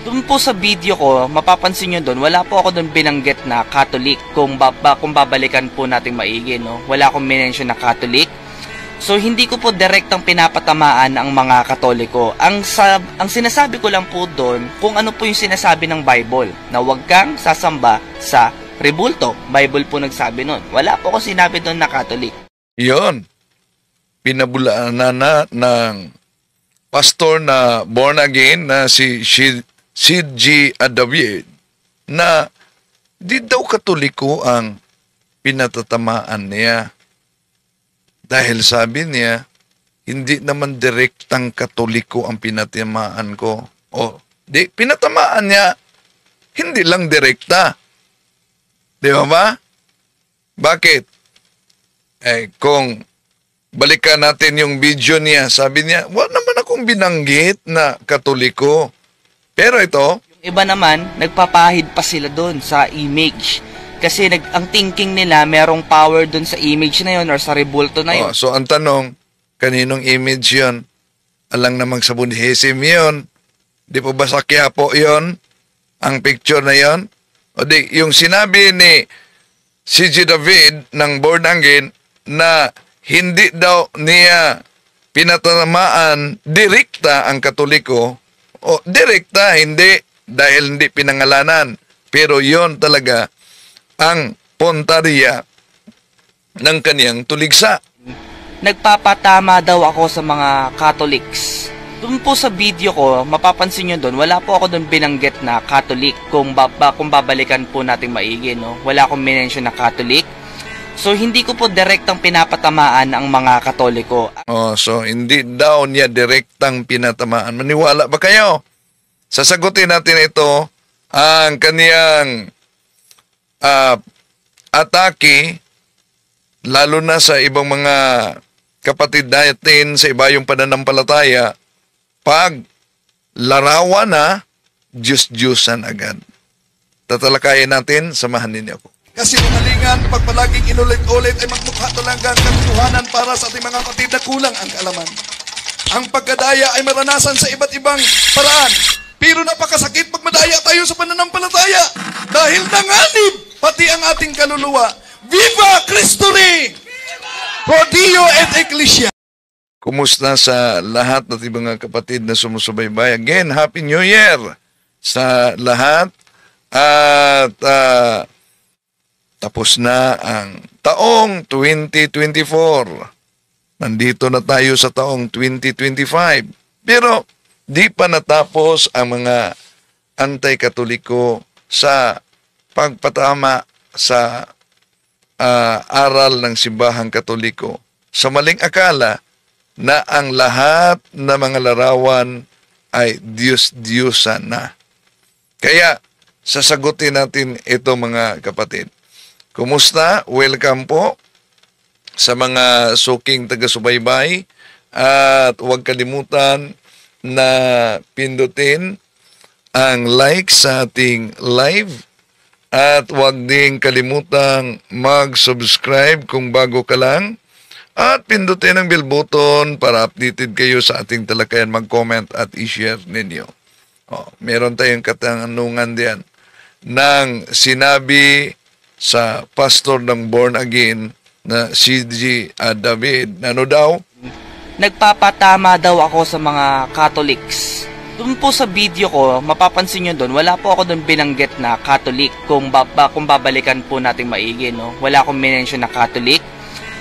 Doon po sa video ko, mapapansin nyo doon, wala po ako doon binanggit na Catholic. Kung babalikan po natin maigi, no? Wala akong minention na Catholic. So, hindi ko po direktang pinapatamaan ang mga Katoliko. Ang sinasabi ko lang po doon, kung ano po yung sinasabi ng Bible, na huwag kang sasamba sa rebulto. Bible po nagsabi nun. Wala po ako sinabi doon na Catholic. Yon, pinabulaan na ng pastor na born again na si Sid G. David na di daw Katoliko ang pinatatamaan niya. Dahil sabi niya, hindi naman direktang Katoliko ang pinatamaan ko. O, di, pinatamaan niya, hindi lang direkta. Di ba? Bakit? Kung balikan natin yung video niya, sabi niya, wala naman akong binanggit na Katoliko. Pero ito, Yung iba naman, nagpapahid pa sila doon sa image. Kasi ang thinking nila, merong power doon sa image na yon or sa rebulto na yun. so ang tanong, kaninong image yon? Alang namang sa Buddhism yon? Di po ba sa Quiapo yon? Ang picture na yon? O di, yung sinabi ni C.G. David ng born again na hindi daw niya pinatatamaan direkta ang Katoliko, o direkta, hindi, dahil hindi pinangalanan. Pero yon talaga ang pontarya ng kaniyang tuligsa. Nagpapatama daw ako sa mga Catholics. Doon po sa video ko, mapapansin nyo doon, wala po ako doon binanggit na Catholic. Kung babalikan po natin maigi, no? Wala akong minention na Catholic. So, hindi ko po direktang pinapatamaan ang mga Katoliko. So hindi daw niya direktang pinatamaan. Maniwala ba kayo? Sasagutin natin ito, ang kaniyang atake, lalo na sa ibang mga kapatid natin sa iba yung pananampalataya, pag larawan na, Diyos-Diyosan agad. Tatalakayin natin, samahan ninyo ako. Kasi umalingan, pag palaging inulit-ulit ay magmukha talagang katotohanan para sa ating mga kapatid na kulang ang kaalaman. Ang pagkadaya ay maranasan sa iba't ibang paraan. Pero napakasakit pag madaya tayo sa pananampalataya. Dahil nanganib pati ang ating kaluluwa. Viva Cristo Rey! Pro Dio et Ecclesia! Kumusta sa lahat ng mga kapatid na sumusubaybay? Again, Happy New Year sa lahat. At tapos na ang taong 2024. Nandito na tayo sa taong 2025. Pero di pa natapos ang mga anti-Katoliko sa pagpatama sa aral ng simbahang Katoliko sa maling akala na ang lahat na mga larawan ay Diyos-Diyosan na. Kaya, sasagutin natin ito mga kapatid. Kumusta? Welcome po sa mga suking taga-subaybay at huwag kalimutan na pindutin ang like sa ating live at huwag ding kalimutang mag-subscribe kung bago ka lang at pindutin ang bell button para updated kayo sa ating talakayan, mag-comment at i-share ninyo. Meron tayong katanungan diyan ng sinabi sa pastor ng born again na C.G. David. Ano daw? Nagpapatama daw ako sa mga Catholics. Doon po sa video ko, mapapansin nyo doon, wala po ako doon binanggit na Catholic. Kung babalikan po natin maigi, no? Wala akong minention na Catholic.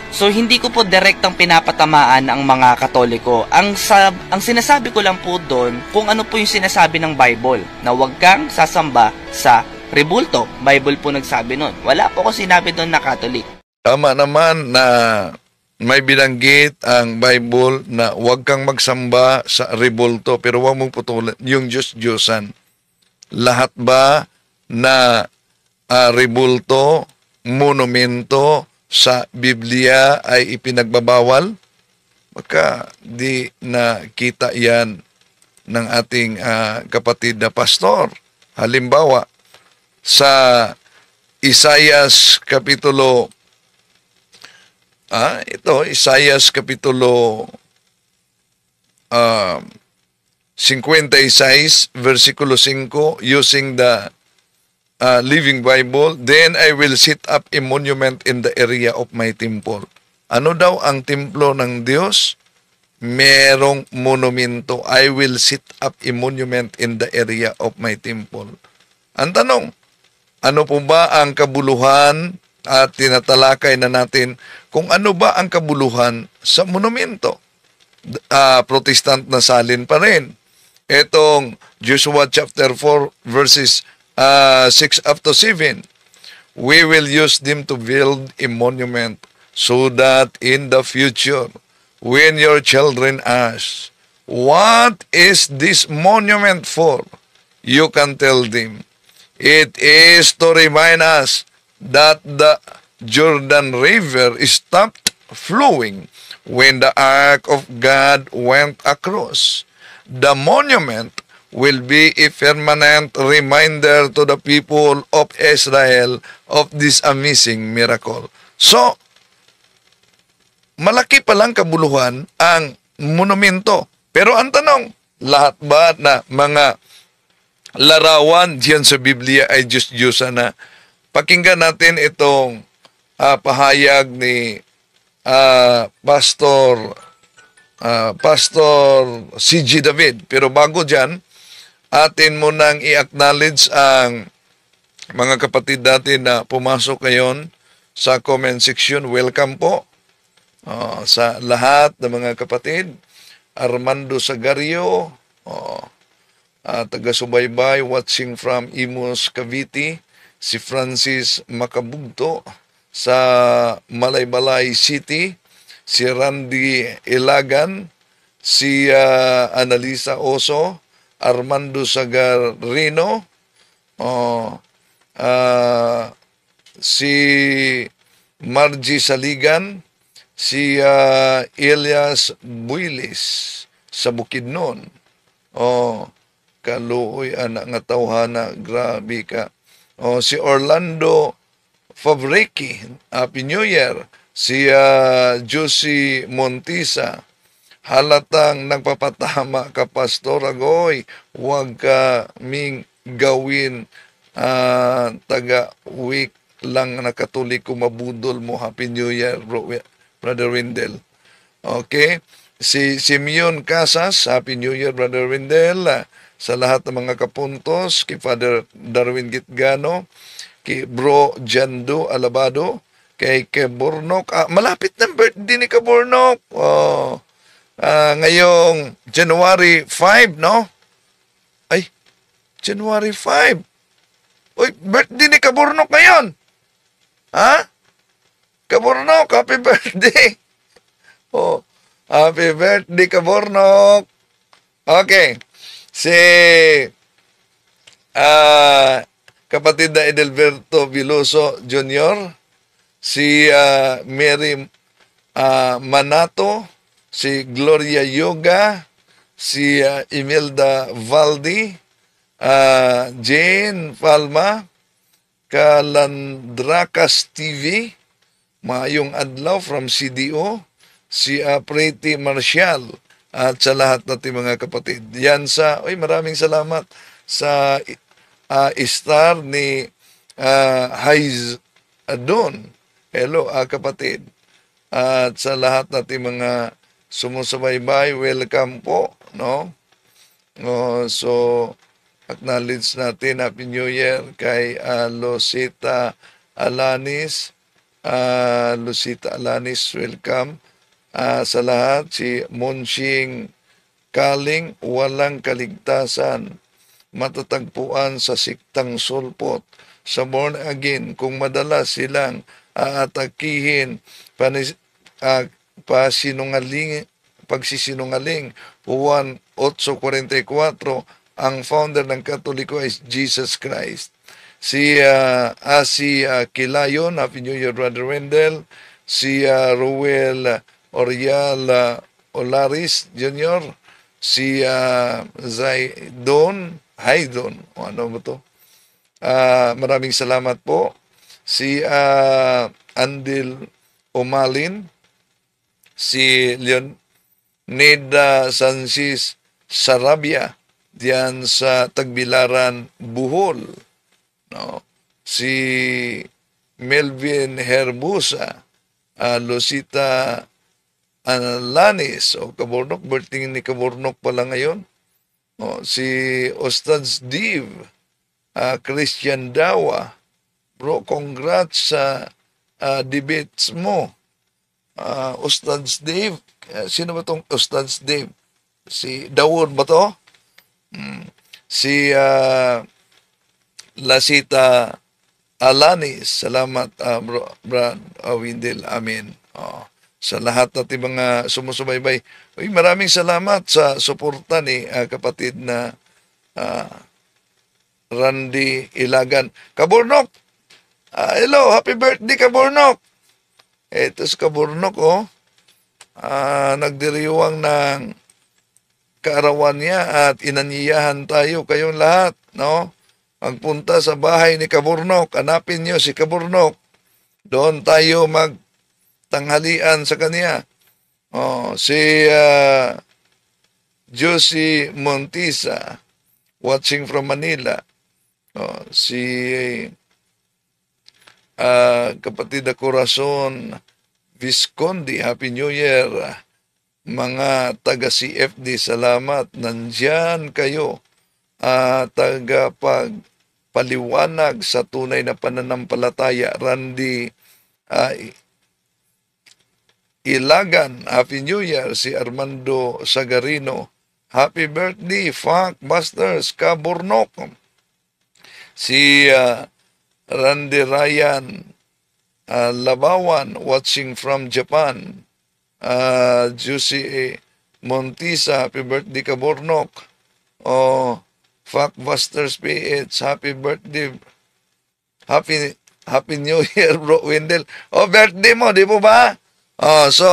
So, hindi ko po direktang pinapatamaan ang mga Katoliko. Ang sinasabi ko lang po doon, kung ano po yung sinasabi ng Bible, na huwag kang sasamba sa rebulto. Bible po nagsabi nun. Wala po ako sinabi doon na Catholic. Tama naman na may binanggit ang Bible na huwag kang magsamba sa rebulto, pero huwag mong putulan yung Diyos-Diyosan. Lahat ba na rebulto, monumento sa Biblia ay ipinagbabawal? Baka di nakita yan ng ating kapatid na pastor. Halimbawa, sa Isaias Kapitulo Isaias Kapitulo 56, versikulo 5, using the Living Bible, then I will set up a monument in the area of my temple. Ano daw ang templo ng Diyos? Merong monumento. I will set up a monument in the area of my temple. Ang tanong, ano po ba ang kabuluhan at tinatalakay na natin kung ano ba ang kabuluhan sa monumento? Protestant na salin pa rin. Etong Joshua chapter 4 verses 6 up to 7. We will use them to build a monument so that in the future, when your children ask, what is this monument for? You can tell them, it is to remind us that the Jordan River stopped flowing when the Ark of God went across. The monument will be a permanent reminder to the people of Israel of this amazing miracle. So, malaki palang kabuluhan ang monumento. Pero ang tanong, lahat ba na mga larawan diyan sa Biblia ay Diyos-Diyosa na? Pakinggan natin itong pahayag ni Pastor C.G. David. Pero bago dyan, atin munang i-acknowledge ang mga kapatid natin na pumasok ngayon sa comment section. Welcome po sa lahat ng mga kapatid. Armando Sagario, taga-subaybay, watching from Imus, Cavite. Si Francis Macabugto sa Malaybalay City. Si Randy Ilagan. Si Analisa Oso. Armando Sagarino, si Margie Saligan, si Elias Builis sa Bukidnon. Kaluoy anak nga tawhana, grabe ka. Si Orlando Fabriki, Happy New Year. Si Josie Montisa, halatang nagpapatama ka, Pastor Agoy, huwag kaming gawin taga-week lang na Katoliko, mabudol mo. Happy New Year, Brother Wendell. Okay? Si Simeon Casas, Happy New Year, Brother Wendell. Sa lahat ng mga kapuntos, kay Father Darwin Gitgano, kay Bro Jando Alabado, kay Kebornok. Malapit na birthday ni Kebornok. Ngayong January 5, no? Ay, January 5. Uy, birthday ni Kabornok ngayon. Ha? Kabornok, happy birthday. Happy birthday, Kabornok. Okay. Si kapatid na Edelberto Viloso Jr., si Mary Manato, si Gloria Yoga, si Imelda Valdi, Jane Palma, Kalandrakas TV, Maayong Adlaw from CDO, si Pretty Marcial, at sa lahat natin mga kapatid. Yan sa, maraming salamat sa star ni Haiz Adon. Hello kapatid. At sa lahat natin mga sumusubaybay, welcome po, no? So, acknowledge natin Happy New Year kay Lucita Alanis. Lucita Alanis, welcome. Sa lahat, si Monching Kaling, walang kaligtasan, matatagpuan sa siktang sulpot, sa born again, kung madalas silang aatakihin, pagsisinungaling. Juan 8:44, ang founder ng Katoliko is Jesus Christ. Si Asi Kilayon, Happy New Year, Brother Wendell. Si Ruel Orial Olaris Jr. Si Haydon, ano ba to? Maraming salamat po. Si Andil Umalin, si Leonida Sanchez Sarabia, diyan sa Tagbilaran, Bohol. No? Si Melvin Herbusa, Lucita Lanis, o Kabornok, birthday ni Kabornok pala ngayon. O, si Ostads Div, Christian Dawa, bro, congrats sa debates mo. Ostads Dave, sino ba tong Ostads Dave? Si Dawood ba to? Si Lasita Alanis, salamat bro, Brad Windel, amin. Sa lahat natin mga sumusubaybay. Uy, maraming salamat sa suporta ni kapatid na Randy Ilagan. Kaburnok! Hello, happy birthday Kaburnok! Ito si Kaburnok, nagdiriwang ng kaarawan niya at inanyayahan tayo kayong lahat, no? Magpunta sa bahay ni Kaburnok, hanapin niyo si Kaburnok. Doon tayo magtanghalian sa kanya. Si Josie Montisa, watching from Manila. Si kapatid na Corazon Visconde, Happy New Year. Mga taga-CFD, salamat. Nandyan kayo. Tagapagpaliwanag sa tunay na pananampalataya. Randy Ilagan, Happy New Year. Si Armando Sagarino, happy birthday, Funk Busters, Kaburnok. Si Randy Ryan Labawan, watching from Japan. Juicy Montisa, happy birthday Kaburnok. Fuckbusters PH, happy birthday. Happy New Year, bro Wendell. Birthday mo, di po ba? So,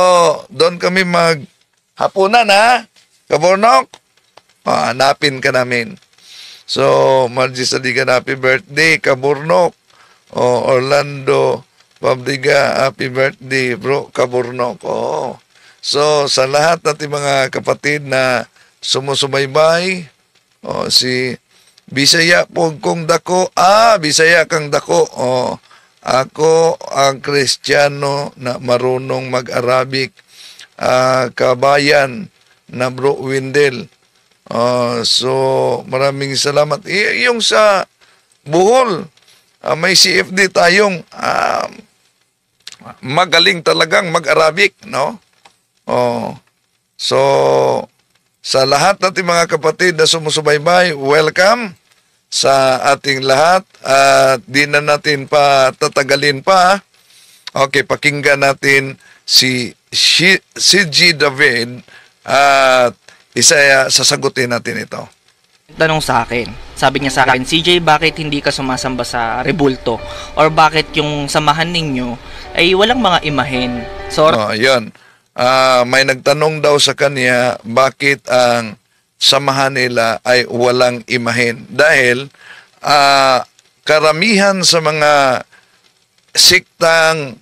doon kami maghapunan, ha? Kaburnok? Hanapin ka namin. So, Margie Saligan, happy birthday, Kaburnok. Orlando Pabliga, happy birthday, bro, Kaburnok. So, sa lahat natin mga kapatid na sumusubaybay, si Bisaya po kong dako. Bisaya kang dako. Ako ang Kristiyano na marunong mag-Arabic. Kabayan na bro Windel. So, maraming salamat. Yung sa Bohol, may CFD tayong magaling talagang mag-Arabic, no? So, sa lahat natin mga kapatid na sumusubaybay, welcome sa ating lahat. At di na natin pa tatagalin pa. Okay, pakinggan natin si G. David at sasagutin natin ito. Tanong sa akin. Sabi niya sa akin, CJ, bakit hindi ka sumasamba sa rebulto? Or bakit yung samahan ninyo ay walang mga imahen? So, yun. May nagtanong daw sa kanya, bakit ang samahan nila ay walang imahen? Dahil karamihan sa mga siktang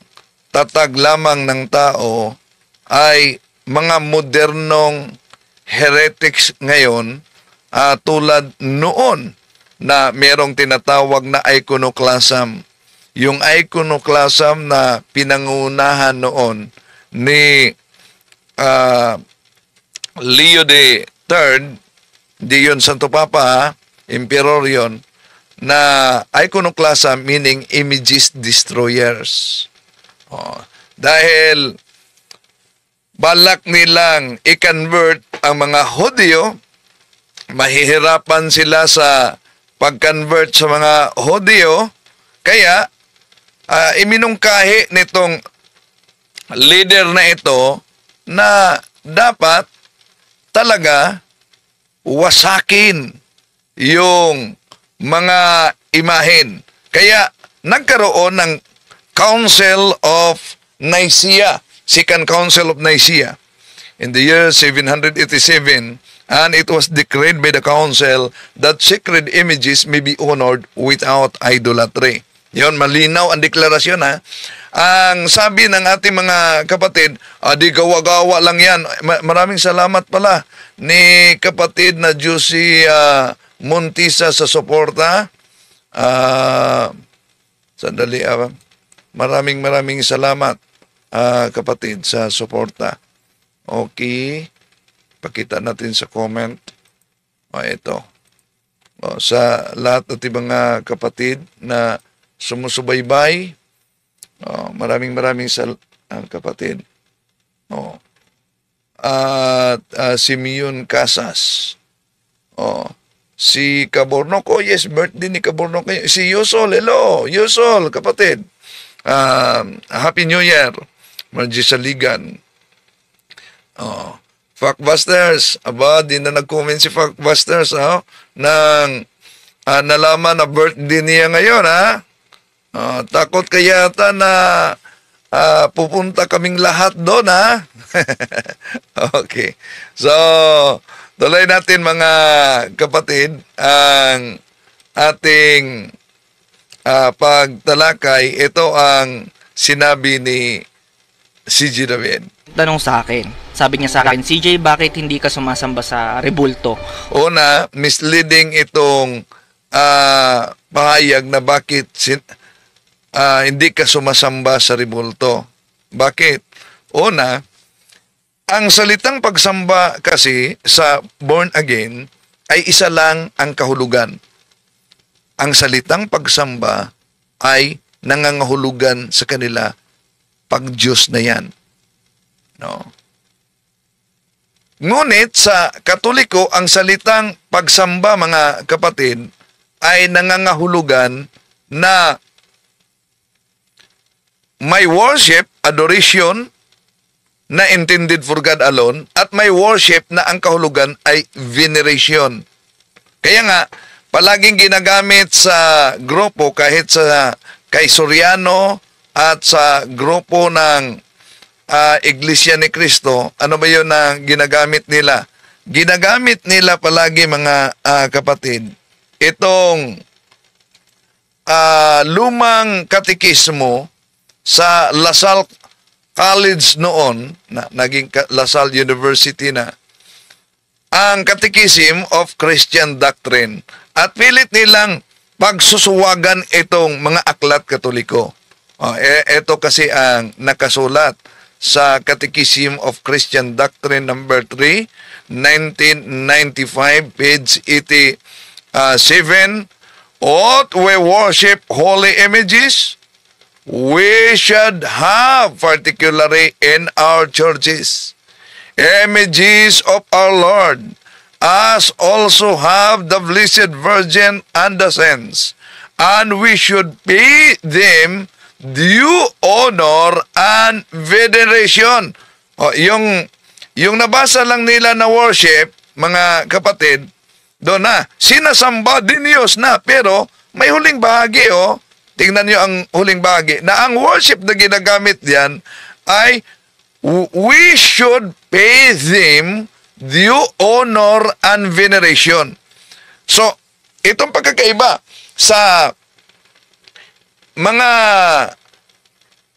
tatag lamang ng tao ay mga modernong heretics ngayon, tulad noon na merong tinatawag na iconoclasm. Yung iconoclasm na pinangunahan noon ni Leo III, di yun Santo Papa, Emperor yun, na iconoclasm meaning images destroyers. Dahil balak nilang i-convert ang mga Hudyo, mahihirapan sila sa pag-convert sa mga Hudyo, kaya iminungkahi nitong leader na ito na dapat talaga wasakin yung mga imahen. Kaya nagkaroon ng Council of Nicaea, Second Council of Nicaea, in the year 787, and it was decreed by the council that sacred images may be honored without idolatry. Yon, malinaw ang deklarasyon ha. Ang sabi ng ating mga kapatid, di gawa-gawa lang yan. Maraming salamat pala ni kapatid na Juicy Montisa sa suporta. Sandali, maraming salamat kapatid sa suporta. Okay. Pakita natin sa comment. Ito. Sa lahat ng mga kapatid na sumusubaybay, maraming kapatid. At Simeon Casas. Si Cabornoco, yes, birthday ni Cabornoco. Si Yusol, hello, Yusol, kapatid. Happy New Year. Margie Saligan. Factbusters, di na nag-comment si Factbusters, nang nalaman na birthday niya ngayon, takot kaya yata na pupunta kaming lahat doon, Okay. So, tuloy natin mga kapatid ang ating pagtalakay. Ito ang sinabi ni CJ David. Tanong sa akin. Sabi niya sa akin, CJ, bakit hindi ka sumasamba sa rebulto? Una, misleading itong pahayag na bakit hindi ka sumasamba sa rebulto. Bakit? Una, ang salitang pagsamba kasi sa born again ay isa lang ang kahulugan. Ang salitang pagsamba ay nangangahulugan sa kanila pag-Diyos na yan. No? Ngunit sa Katoliko, ang salitang pagsamba, mga kapatid, ay nangangahulugan na may worship, adoration, na intended for God alone, at may worship na ang kahulugan ay veneration. Kaya nga, palaging ginagamit sa grupo, kahit kay Soriano at sa grupo ng Iglesia ni Cristo, ano ba yun na ginagamit nila? Ginagamit nila palagi, mga kapatid, itong lumang katekismo sa LaSalle College noon, naging LaSalle University na, ang Catechism of Christian Doctrine. At pilit nilang pagsusuwagan itong mga aklat Katoliko. Ito kasi ang nakasulat sa Catechism of Christian Doctrine number 3, 1995, page 87. Ought we worship holy images? We should have, particularly in our churches, images of our Lord, as also have the Blessed Virgin and the saints, and we should pay them due honor and veneration. Yung nabasa lang nila na worship, mga kapatid, doon na, sinasamba din Diyos na, pero may huling bahagi, tingnan nyo ang huling bahagi, na ang worship na ginagamit diyan ay we should pay them due honor and veneration. So, itong pagkakaiba sa mga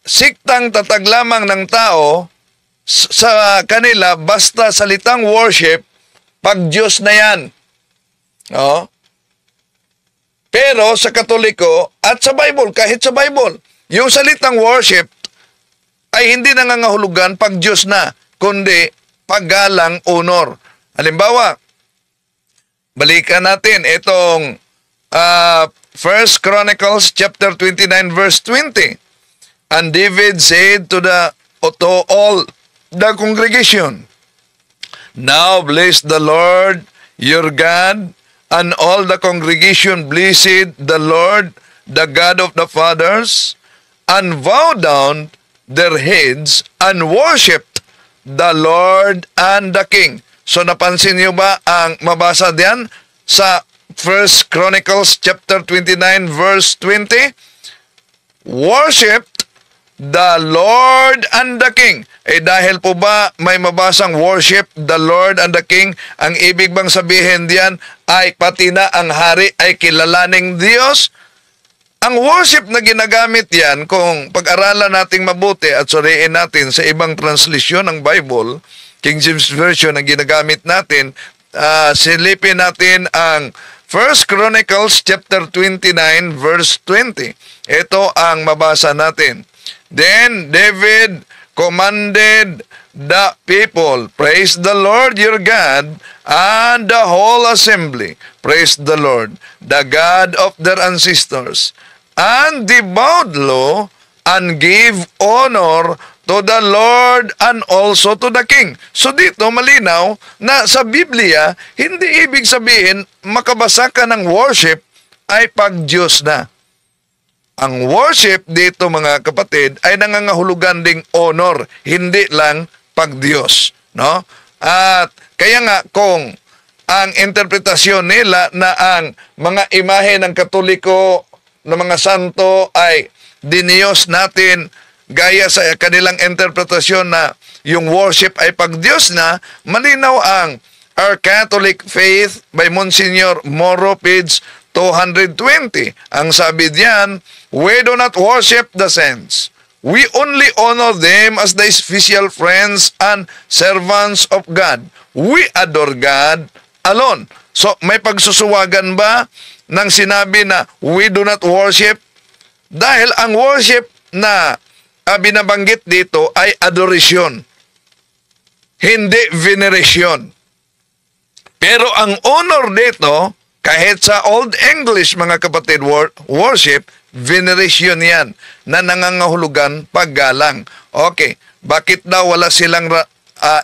siktang tatag lamang ng tao, sa kanila, basta salitang worship, pag-Diyos na yan. Pero sa Katoliko at sa Bible, kahit sa Bible, yung salitang worship ay hindi nangangahulugan pag-Diyos na, kundi paggalang, honor. Halimbawa, balikan natin itong 1 Chronicles chapter 29 verse 20. And David said to all the congregation, Now bless the Lord your God. And all the congregation blessed the Lord, the God of the fathers, and bowed down their heads and worshipped the Lord and the King. So napansin niyo ba ang mabasa diyan sa 1 Chronicles chapter 29 verse 20? Worshipped the Lord and the King. Dahil po ba may mabasang worship the Lord and the King, ang ibig bang sabihin diyan ay pati na ang hari ay kilalaning Diyos? Ang worship na ginagamit yan, kung pag-aralan nating mabuti at suriin natin sa ibang translisyon ng Bible, King James Version ang ginagamit natin, silipin natin ang 1 Chronicles chapter 29 verse 20. Ito ang mabasa natin. Then David commanded the people, praise the Lord your God, and the whole assembly, praise the Lord, the God of their ancestors, and the bowed low, and give honor to the Lord and also to the King. So dito malinaw na sa Biblia, hindi ibig sabihin makabasa ka ng worship ay pag-Diyos na. Ang worship dito mga kapatid ay nangangahulugan ding honor, hindi lang pag-Diyos, no? At kaya nga kung ang interpretasyon nila na ang mga imahe ng Katoliko ng mga santo ay diniyos natin, gaya sa kanilang interpretasyon na yung worship ay pag-Diyos na, malinaw ang Our Catholic Faith by Monsignor Moro, page 220. Ang sabi diyan, we do not worship the saints. We only honor them as the official friends and servants of God. We adore God alone. So, may pagsusuwagan ba ng sinabi na we do not worship? Dahil ang worship na binabanggit dito ay adoration, hindi veneration. Pero ang honor dito, kahit sa Old English mga kapatid, worship, veneration yan, na nangangahulugan paggalang. Okay, bakit daw wala silang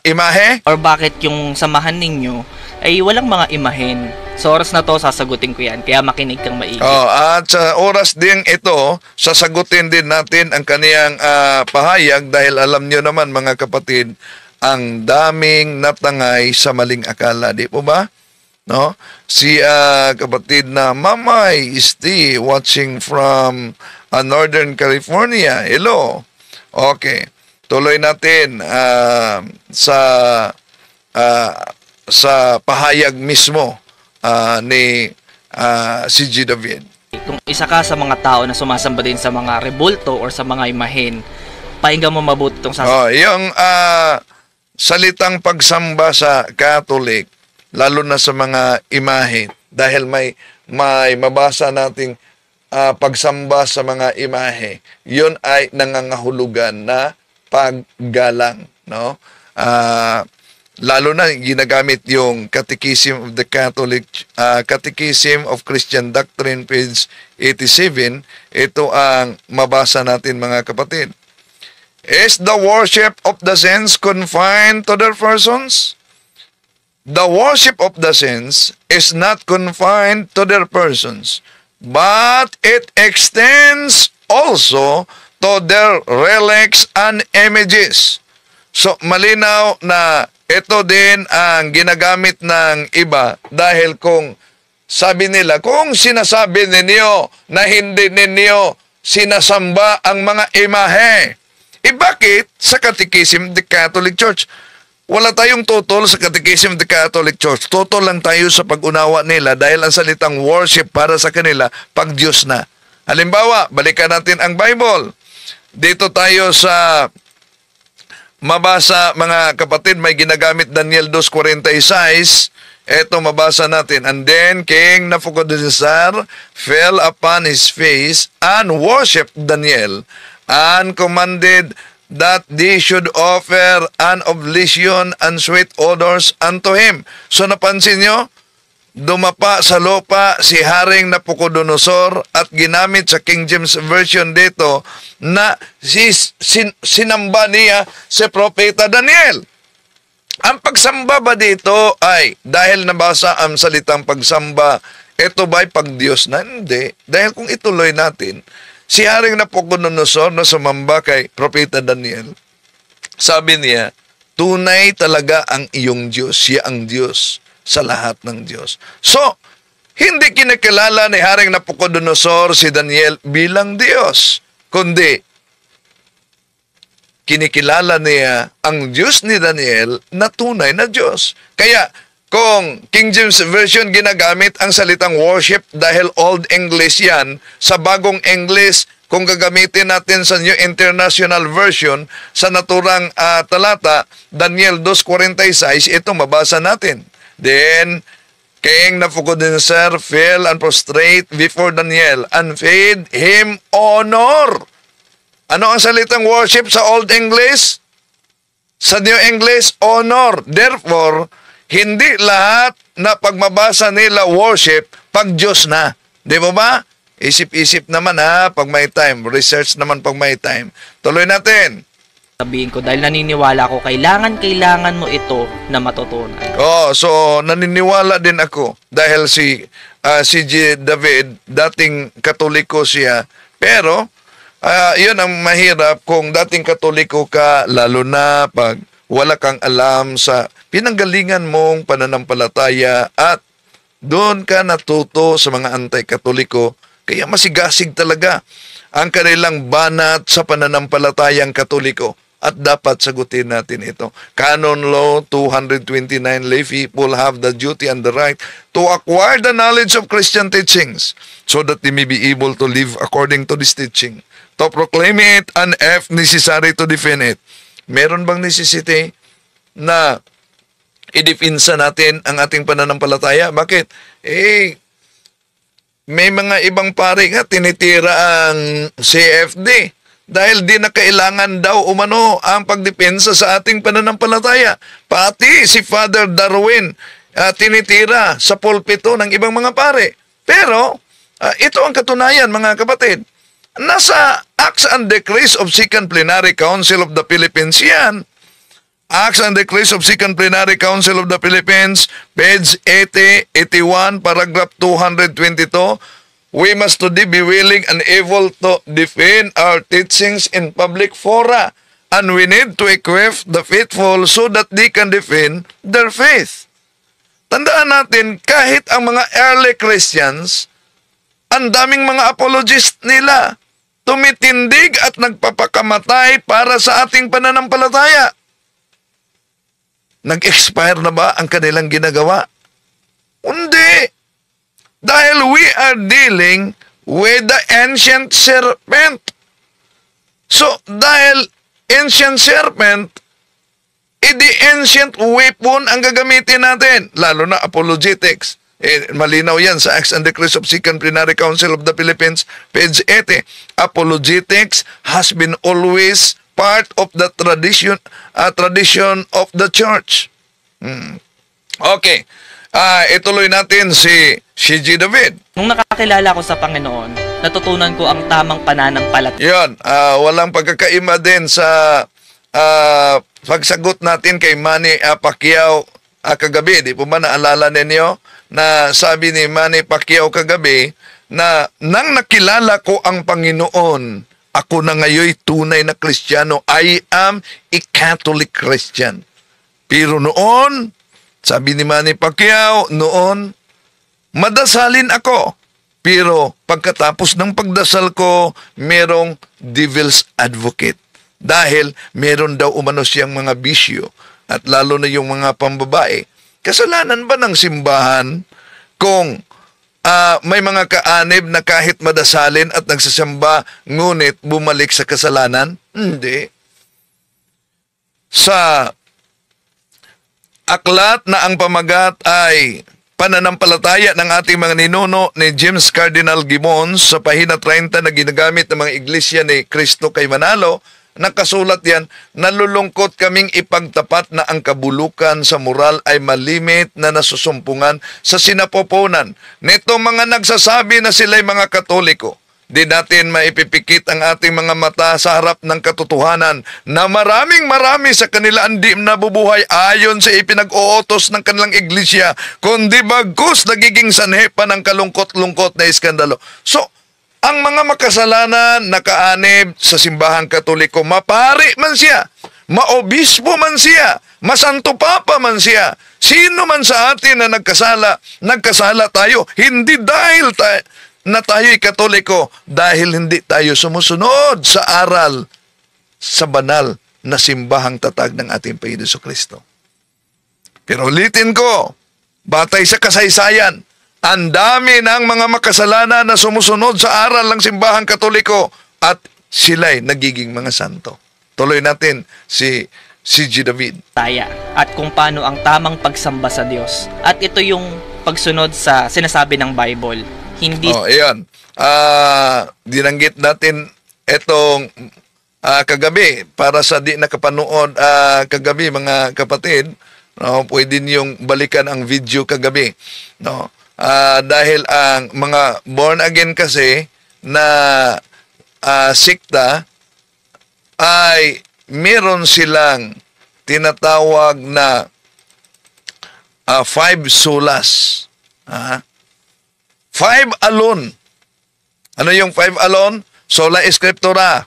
imahe? Or bakit yung samahan ninyo ay walang mga imahen? Sa oras na to, sasagutin ko yan. Kaya makinig kang maigi. At sa oras ding ito, sasagutin din natin ang kaniyang pahayag dahil alam nyo naman mga kapatid, ang daming natangay sa maling akala. Di po ba? No? Si kapatid na Mamay Isti watching from Northern California. Hello. Okay. Tuloy natin sa pahayag mismo ni si G. David. Kung isa ka sa mga tao na sumasamba din sa mga rebulto or sa mga imahen, painggan mo mabuti itong yung salitang pagsamba sa Catholic, lalo na sa mga imahe, dahil may mabasa nating pagsamba sa mga imahe, yun ay nangangahulugan na paggalang, no? Lalo na ginagamit yung Catechism of the Catholic, Catechism of Christian Doctrine, page 87. Ito ang mabasa natin mga kapatid. Is the worship of the saints confined to their persons? The worship of the saints is not confined to their persons, but it extends also to their relics and images. So, malinaw na ito din ang ginagamit ng iba dahil kung sabi nila, kung sinasabi ninyo na hindi ninyo sinasamba ang mga imahe, bakit sa Catechism of the Catholic Church? Wala tayong tutol sa Catechism of the Catholic Church. Tutol lang tayo sa pag-unawa nila dahil ang salitang worship para sa kanila, pag-Diyos na. Halimbawa, balikan natin ang Bible. Dito tayo sa mabasa, mga kapatid, may ginagamit Daniel 2:46. Ito mabasa natin. And then King Nebuchadnezzar fell upon his face and worshipped Daniel and commanded that they should offer an oblation and sweet odors unto him. So napansin nyo, dumapa sa lupa si Haring Nabucodonosor at ginamit sa King James Version dito na sinamba niya si Propeta Daniel. Ang pagsamba ba dito ay dahil nabasa ang salitang pagsamba, ito ba'y pag-Diyos na? Hindi. Dahil kung ituloy natin, si Haring Nabucodonosor na sumamba kay Propeta Daniel, sabi niya, tunay talaga ang iyong Diyos. Siya ang Diyos sa lahat ng Diyos. So, hindi kinikilala ni Haring Nabucodonosor si Daniel bilang Diyos, kundi kinikilala niya ang Diyos ni Daniel na tunay na Diyos. Kaya, kung King James Version ginagamit ang salitang worship dahil Old English yan, sa bagong English, kung gagamitin natin sa New International Version, sa naturang talata, Daniel 2:46, ito mabasa natin. Then, King Nebuchadnezzar fell and prostrate before Daniel and paid him honor. Ano ang salitang worship sa Old English? Sa New English, honor. Therefore, hindi lahat na pagmabasa nila worship, pag Diyos na. Di ba ba? Isip-isip naman pag may time. Research naman pag may time. Tuloy natin. Sabihin ko, dahil naniniwala ko, kailangan mo ito na matutunan. So naniniwala din ako dahil si G. David, dating Katoliko siya. Pero, yun ang mahirap kung dating Katoliko ka, lalo na pag wala kang alam sa pinanggalingan mong pananampalataya at doon ka natuto sa mga anti-Katoliko. Kaya masigasig talaga ang kanilang banat sa pananampalatayang Katoliko. At dapat sagutin natin ito. Canon Law 229, lay people have the duty and the right to acquire the knowledge of Christian teachings so that they may be able to live according to this teaching, to proclaim it, and if necessary to defend it. Meron bang necessity na idefensa natin ang ating pananampalataya? Bakit? May mga ibang pari nga tinitira ang CFD. Dahil di na kailangan daw umano ang pagdepensa sa ating pananampalataya. Pati si Father Darwin tinitira sa pulpito ng ibang mga pare. Pero ito ang katunayan, mga kapatid. Nasa Acts and Decrees of Second Plenary Council of the Philippines yan. Acts and Decrees of Second Plenary Council of the Philippines, page 80, 81, paragraph 222, we must today be willing and able to defend our teachings in public fora, and we need to equip the faithful so that they can defend their faith. Tandaan natin, kahit ang mga early Christians, ang daming mga apologists nila, tumitindig at nagpapakamatay para sa ating pananampalataya. Nag-expire na ba ang kanilang ginagawa? Hindi. Dahil we are dealing with the ancient serpent. So, dahil ancient serpent, the ancient weapon ang gagamitin natin, lalo na apologetics. Malinaw yan sa Acts and Decrees of Second Plenary Council of the Philippines, page 80. Apologetics has been always part of the tradition of the church. Okay. Ituloy natin si G. David. Nung nakakilala ko sa Panginoon, natutunan ko ang tamang pananampalataya. Yun, walang pagkakaima din sa pagsagot natin kay Manny Pacquiao kagabi. Di po ba naalala ninyo na sabi ni Manny Pacquiao kagabi na nang nakilala ko ang Panginoon, ako na ngayon tunay na Kristiyano. I am a Catholic Christian. Pero noon, sabi ni Manny Pacquiao, noon, madasalin ako. Pero pagkatapos ng pagdasal ko, merong devil's advocate. Dahil meron daw umano siyang mga bisyo at lalo na yung mga pambabae. Kasalanan ba ng simbahan kung may mga kaanib na kahit madasalin at nagsasamba ngunit bumalik sa kasalanan? Hindi. Sa aklat na ang pamagat ay pananampalataya ng ating mga ninuno ni James Cardinal Gibbons sa pahina 30 na ginagamit ng mga iglesia ni Cristo kay Manalo, nakasulat yan, nalulungkot kaming ipagtapat na ang kabulukan sa moral ay malimit na nasusumpungan sa sinapoponan. Nito mga nagsasabi na sila'y mga Katoliko, di natin maipipikit ang ating mga mata sa harap ng katotohanan na marami sa kanila hindi nabubuhay ayon sa ipinag-uutos ng kanilang iglesia, kundi bagkus nagiging sanhe pa ng kalungkot-lungkot na iskandalo. So, ang mga makasalanan nakaanib sa simbahang Katoliko, mapari man siya, maobispo man siya, masanto papa man siya, sino man sa atin na nagkasala tayo, hindi dahil na tayo'y Katoliko, dahil hindi tayo sumusunod sa aral sa banal na simbahang tatag ng ating Panginoon Kristo. Pero ulitin ko, batay sa kasaysayan, ang dami ng mga makasalanan na sumusunod sa aral ng simbahang Katoliko at sila'y nagiging mga santo. Tuloy natin si G. David. Taya at kung paano ang tamang pagsamba sa Diyos. At ito yung pagsunod sa sinasabi ng Bible. Hindi Ayan. Dinanggit natin itong kagabi para sa di nakapanood kagabi mga kapatid. No, pwede niyong balikan ang video kagabi. No? Dahil ang mga born again kasi na sikta ay meron silang tinatawag na 5 solas. 5 alone. Ano yung 5 alone? Sola Scriptura,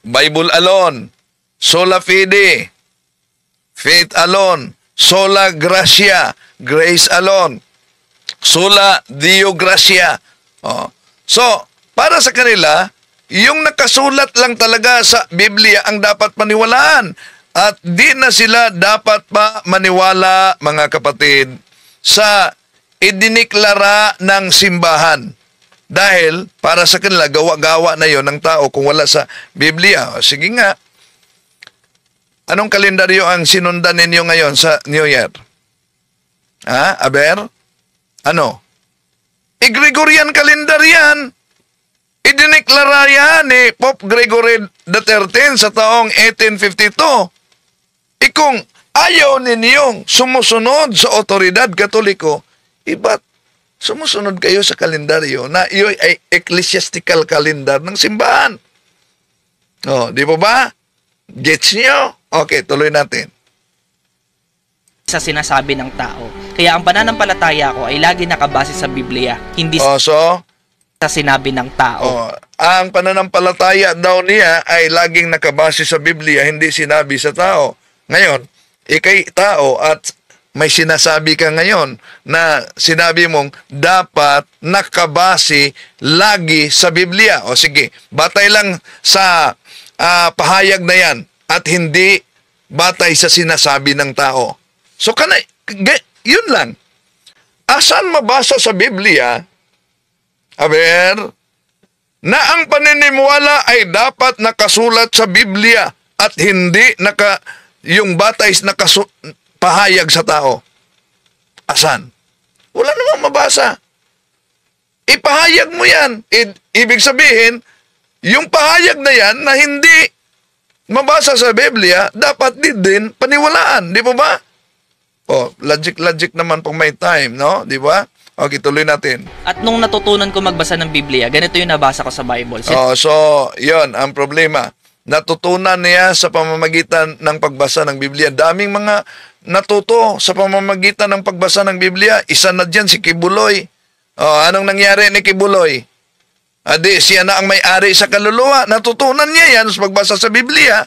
Bible alone, sola fide, faith alone, sola gratia, grace alone, sola Deo gratia. So, para sa kanila, yung nakasulat lang talaga sa Biblia ang dapat maniwalaan. At di na sila dapat pa maniwala, mga kapatid, sa idiniklara ng simbahan. Dahil para sa kanila, gawa-gawa na yon ng tao kung wala sa Biblia. Sige nga, anong kalendaryo ang sinundan ninyo ngayon sa New Year? Aber? Ano? Gregorian calendar yan. Idineklara yan ni Pope Gregory XIII sa taong 1852. Kung ayaw ninyong sumusunod sa otoridad Katoliko, iba't sumusunod kayo sa kalendaryo na iyon ay ecclesiastical calendar ng simbahan. Di ba ba? Gets nyo? Okay, tuloy natin. sa sinasabi ng tao. Kaya ang pananampalataya ko ay lagi nakabase sa Biblia, hindi So, sa sinabi ng tao. ang pananampalataya daw niya ay laging nakabase sa Biblia, hindi sinabi sa tao. Ngayon, ikay tao at may sinasabi ka ngayon na sinabi mong dapat nakabase lagi sa Biblia. O sige, batay lang sa pahayag na yan at hindi batay sa sinasabi ng tao. So, yun lang. Asan mabasa sa Biblia, na ang paniniwala ay dapat nakasulat sa Biblia at hindi yung batay pahayag sa tao? Asan? Wala namang mabasa. Ipahayag mo yan. Ibig sabihin, yung pahayag na yan na hindi mabasa sa Biblia, dapat din paniwalaan. Di ba ba? Logic naman pag may time, no? Di ba? Okay, tuloy natin. At nung natutunan ko magbasa ng Biblia, ganito yung nabasa ko sa Bible. So, yon ang problema. Natutunan niya sa pamamagitan ng pagbasa ng Biblia. Daming mga natuto sa pamamagitan ng pagbasa ng Biblia. Isa na dyan si Kibuloy. Anong nangyari ni Kibuloy? Siya na ang may-ari sa kaluluwa. Natutunan niya yan sa pagbasa sa Biblia.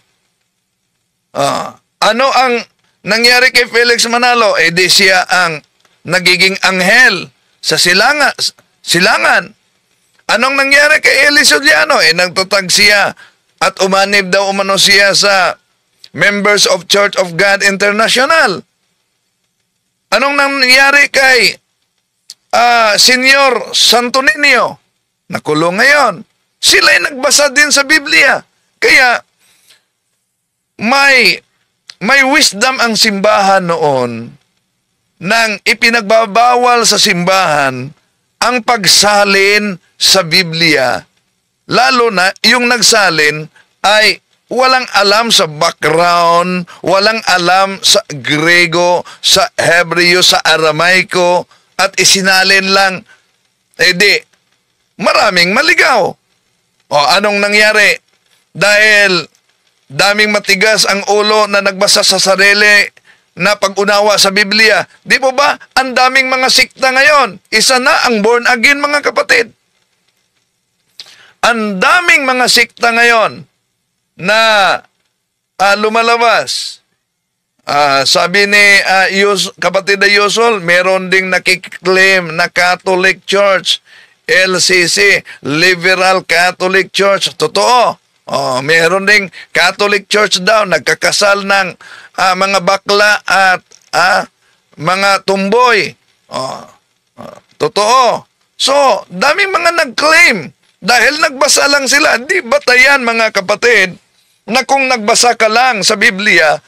Ano ang nangyari kay Felix Manalo? Siya ang nagiging anghel sa silangan. Anong nangyari kay Eli Soriano? Nagtatag siya at umanib daw umano siya sa Members of Church of God International. Anong nangyari kay Senyor Santo Niño? Nakulong ngayon. Sila'y nagbasa din sa Biblia. Kaya may wisdom ang simbahan noon nang ipinagbabawal sa simbahan ang pagsalin sa Biblia. Lalo na yung nagsalin ay walang alam sa background, walang alam sa Grego, sa Hebreo, sa Aramaiko, at isinalin lang, maraming maligaw. Anong nangyari? Dahil daming matigas ang ulo na nagbasa sa sarili na pag-unawa sa Biblia. Di po ba? Ang daming mga sikta ngayon. Isa na ang born again, mga kapatid. Ang daming mga sikta ngayon na lumalabas. Sabi ni kapatid na Yusol, meron ding nakiklaim na Catholic Church, LCC, Liberal Catholic Church. Totoo. Meron ding Catholic Church daw, nagkakasal ng mga bakla at mga tumboy. Totoo. So, daming mga nag-claim dahil nagbasa lang sila. Di batayan mga kapatid na kung nagbasa ka lang sa Biblia,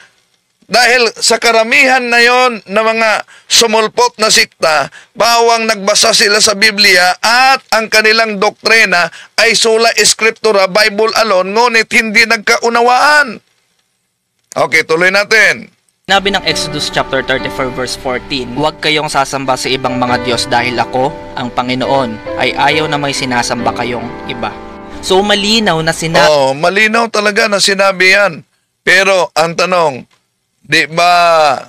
dahil sa karamihan na yon na mga sumulpot na sikta, bawang nagbasa sila sa Biblia at ang kanilang doktrina ay sola scriptura, Bible alone, ngunit hindi nagkaunawaan. Okay, tuloy natin. Sinabi ng Exodus chapter 34 verse 14, huwag kayong sasamba sa ibang mga Diyos dahil ako, ang Panginoon, ay ayaw na may sinasamba kayong iba. So malinaw na malinaw talaga na sinabi yan. Pero ang tanong, di ba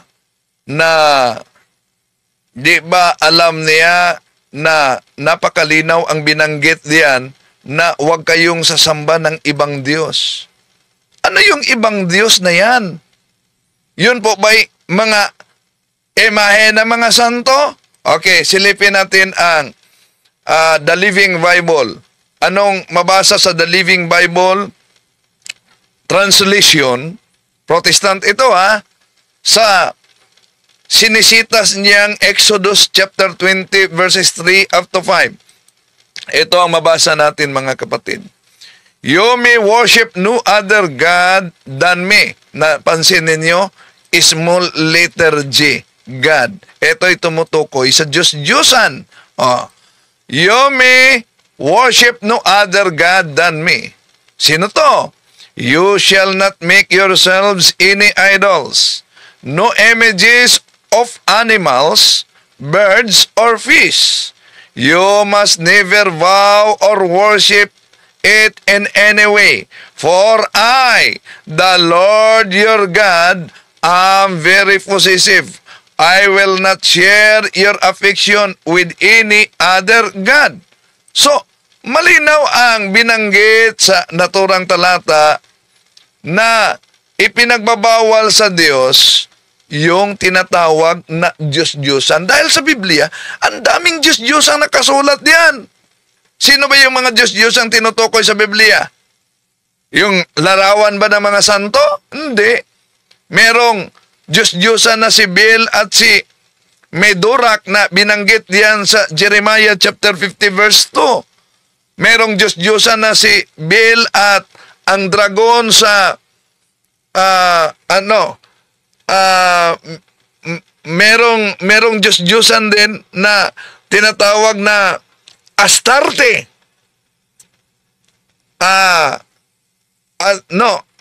alam niya na napakalinaw ang binanggit diyan na huwag kayong sasamba ng ibang Diyos? Ano yung ibang Diyos na yan? Yun po ba'y mga imahe na mga santo? Okay, silipin natin ang The Living Bible. Anong mabasa sa The Living Bible Translation? Protestant ito sa sinisitas niyang Exodus chapter 20 verses 3 up to 5. Ito ang mabasa natin mga kapatid. You may worship no other God than me. Napansin ninyo, small letter G, God. Ito'y tumutukoy sa Diyos-Diyosan. You may worship no other God than me. Sino to? You shall not make yourselves any idols, no images of animals, birds, or fish. You must never vow or worship it in any way. For I, the Lord your God, am very possessive. I will not share your affection with any other God. So, malinaw ang binanggit sa naturang talata na ipinagbabawal sa Diyos yung tinatawag na Diyos-Diyosan. Dahil sa Biblia, ang daming Diyos-Diyosang nakasulat diyan. Sino ba yung mga Diyos-Diyosang tinutukoy sa Biblia? Yung larawan ba ng mga santo? Hindi. Merong Diyos-Diyosan na si Baal at si Medurak na binanggit diyan sa Jeremiah chapter 50 verse 2. Merong Diyos-Diyosan na si Baal at ang dragon sa merong Diyos-Diyosan din na tinatawag na Astarte.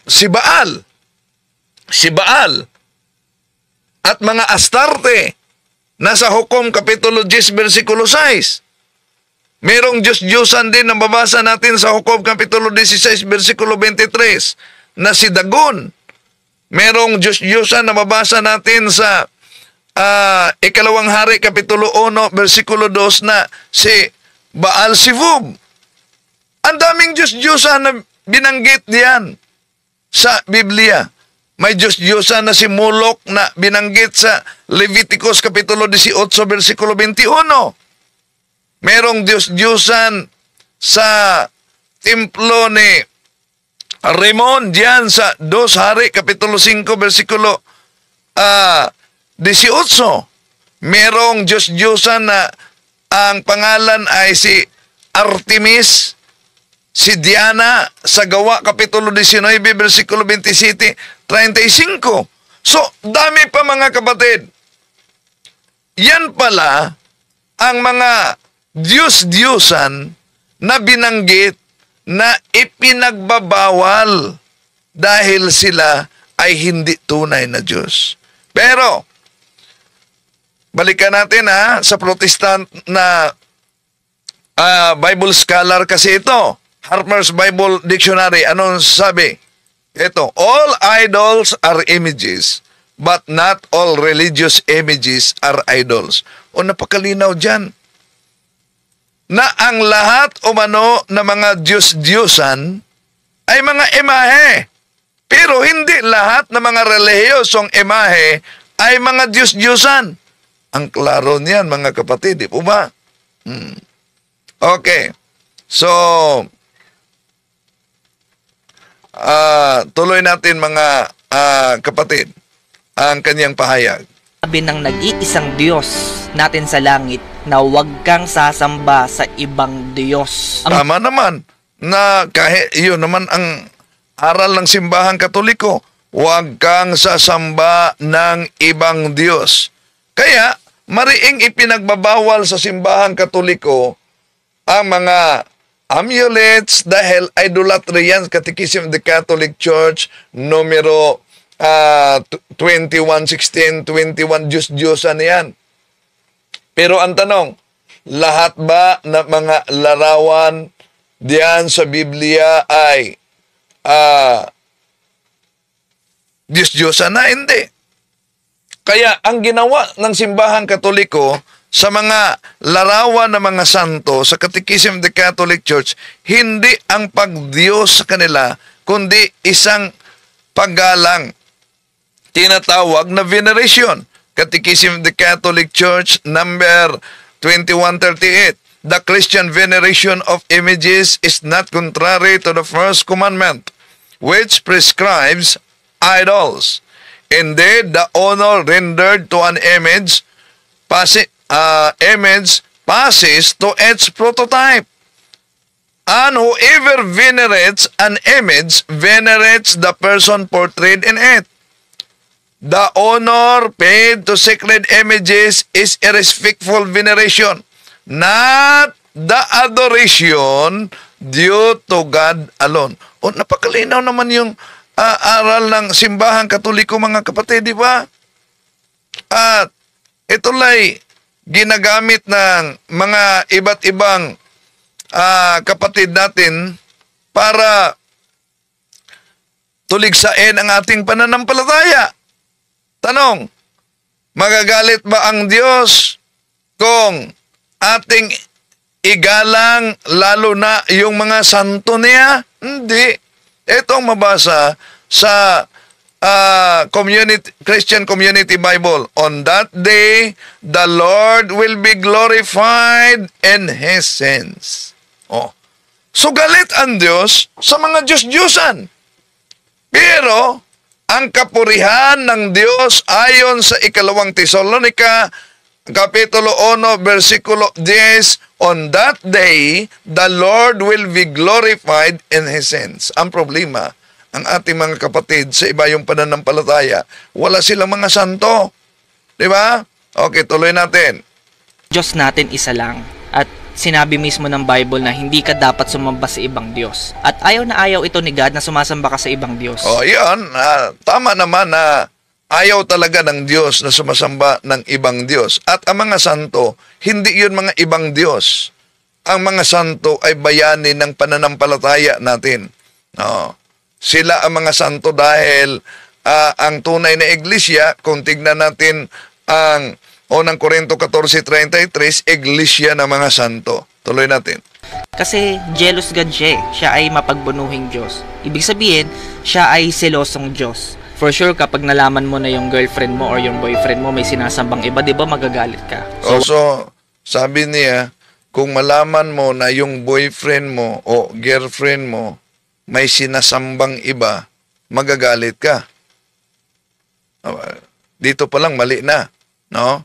Si Baal. Si Baal. At mga Astarte. Nasa Hukom Kapitulo 10, versikulo 6. Merong Diyos-Diyosan din na babasa natin sa Hukom Kapitulo 16, versikulo 23, na si Dagon. Merong Diyos-Diyosan na babasa natin sa Ikalawang Hari, Kapitulo 1, versikulo 2, na si Baal-Zebub. Ang daming Diyos-Diyosan na binanggit diyan sa Biblia. May Diyos-Diyosan na si Molok na binanggit sa Leviticus Kapitulo 18, versikulo 21. Merong Diyos-Diyosan sa templo ni Rimmon diyan sa 2 Hari, Kapitulo 5, versikulo 18. Merong Diyos-Diyosan na ang pangalan ay si Artemis, si Diana sa Gawa Kapitulo 19, versikulo 27, 35. So, dami pa mga kapatid. Yan pala ang mga Diyos-Diyosan na binanggit na ipinagbabawal dahil sila ay hindi tunay na Diyos. Pero, balikan natin sa Protestant na Bible scholar kasi ito. Harper's Bible Dictionary. Anong sabi? Ito, all idols are images, but not all religious images are idols. O napakalinaw dyan. Na ang lahat umano na mga Diyos-Diyosan ay mga imahe. Pero hindi lahat ng mga relihiyosong imahe ay mga Diyos-Diyosan. Ang klaro niyan mga kapatid, di po ba? Okay. So, tuloy natin mga kapatid ang kanyang pahayag. Sabi ng nag-iisang Diyos natin sa langit na huwag kang sasamba sa ibang Diyos. Tama naman na kahit yun naman ang aral ng simbahang Katoliko, huwag kang sasamba ng ibang Diyos. Kaya, mariing ipinagbabawal sa simbahang Katoliko ang mga amulets dahil idolatry yan. Catechism of the Catholic Church, numero 2116, 21 Diyos-Diyosan yan. Pero ang tanong, lahat ba na mga larawan diyan sa Biblia ay Diyos-Diyosan na? Hindi. Kaya ang ginawa ng simbahang Katoliko sa mga larawan ng mga santo sa Catechism of the Catholic Church, hindi ang pagdiyos sa kanila, kundi isang paggalang, tinatawag na veneration. Catechism of the Catholic Church, number 2138. The Christian veneration of images is not contrary to the first commandment, which prescribes idols. Indeed, the honor rendered to an image passes to its prototype. And whoever venerates an image venerates the person portrayed in it. The honor paid to sacred images is a respectful veneration, not the adoration due to God alone. O, napakalinaw naman yung aral ng simbahang Katoliko, mga kapatid, di ba? At ito'y ginagamit ng mga iba't ibang kapatid natin para tuligsain ang ating pananampalataya. Tanong, magagalit ba ang Diyos kung ating igalang lalo na yung mga santo niya? Hindi. Ito ang mabasa sa Christian Community Bible. On that day, the Lord will be glorified in His sins. Oh. So galit ang Diyos sa mga Diyos-Diyosan. Pero ang kapurihan ng Diyos ayon sa ikalawang Tesalonica, Kapitulo 1, versikulo 10, on that day, the Lord will be glorified in His sins. Ang problema, ang ating mga kapatid sa iba yung pananampalataya, wala silang mga santo. Di ba? Okay, tuloy natin. Diyos natin isa lang. At sinabi mismo ng Bible na hindi ka dapat sumamba sa ibang Diyos. At ayaw na ayaw ito ni God na sumasamba ka sa ibang Diyos. Oh, yan. Tama naman na ayaw talaga ng Diyos na sumasamba ng ibang Diyos. At ang mga santo, hindi yun mga ibang Diyos. Ang mga santo ay bayani ng pananampalataya natin. No. Sila ang mga santo dahil ang tunay na iglesia, kung tignan natin ang unang Korinto 14:33, iglesia ng mga santo. Tuloy natin. Kasi jealous God siya eh. Siya ay mapagbunuhing Diyos. Ibig sabihin, siya ay selosong Diyos. For sure, kapag nalaman mo na yung girlfriend mo or yung boyfriend mo may sinasambang iba, di ba magagalit ka? So, sabi niya, kung malaman mo na yung boyfriend mo o girlfriend mo may sinasambang iba, magagalit ka. Dito pa lang mali na, no?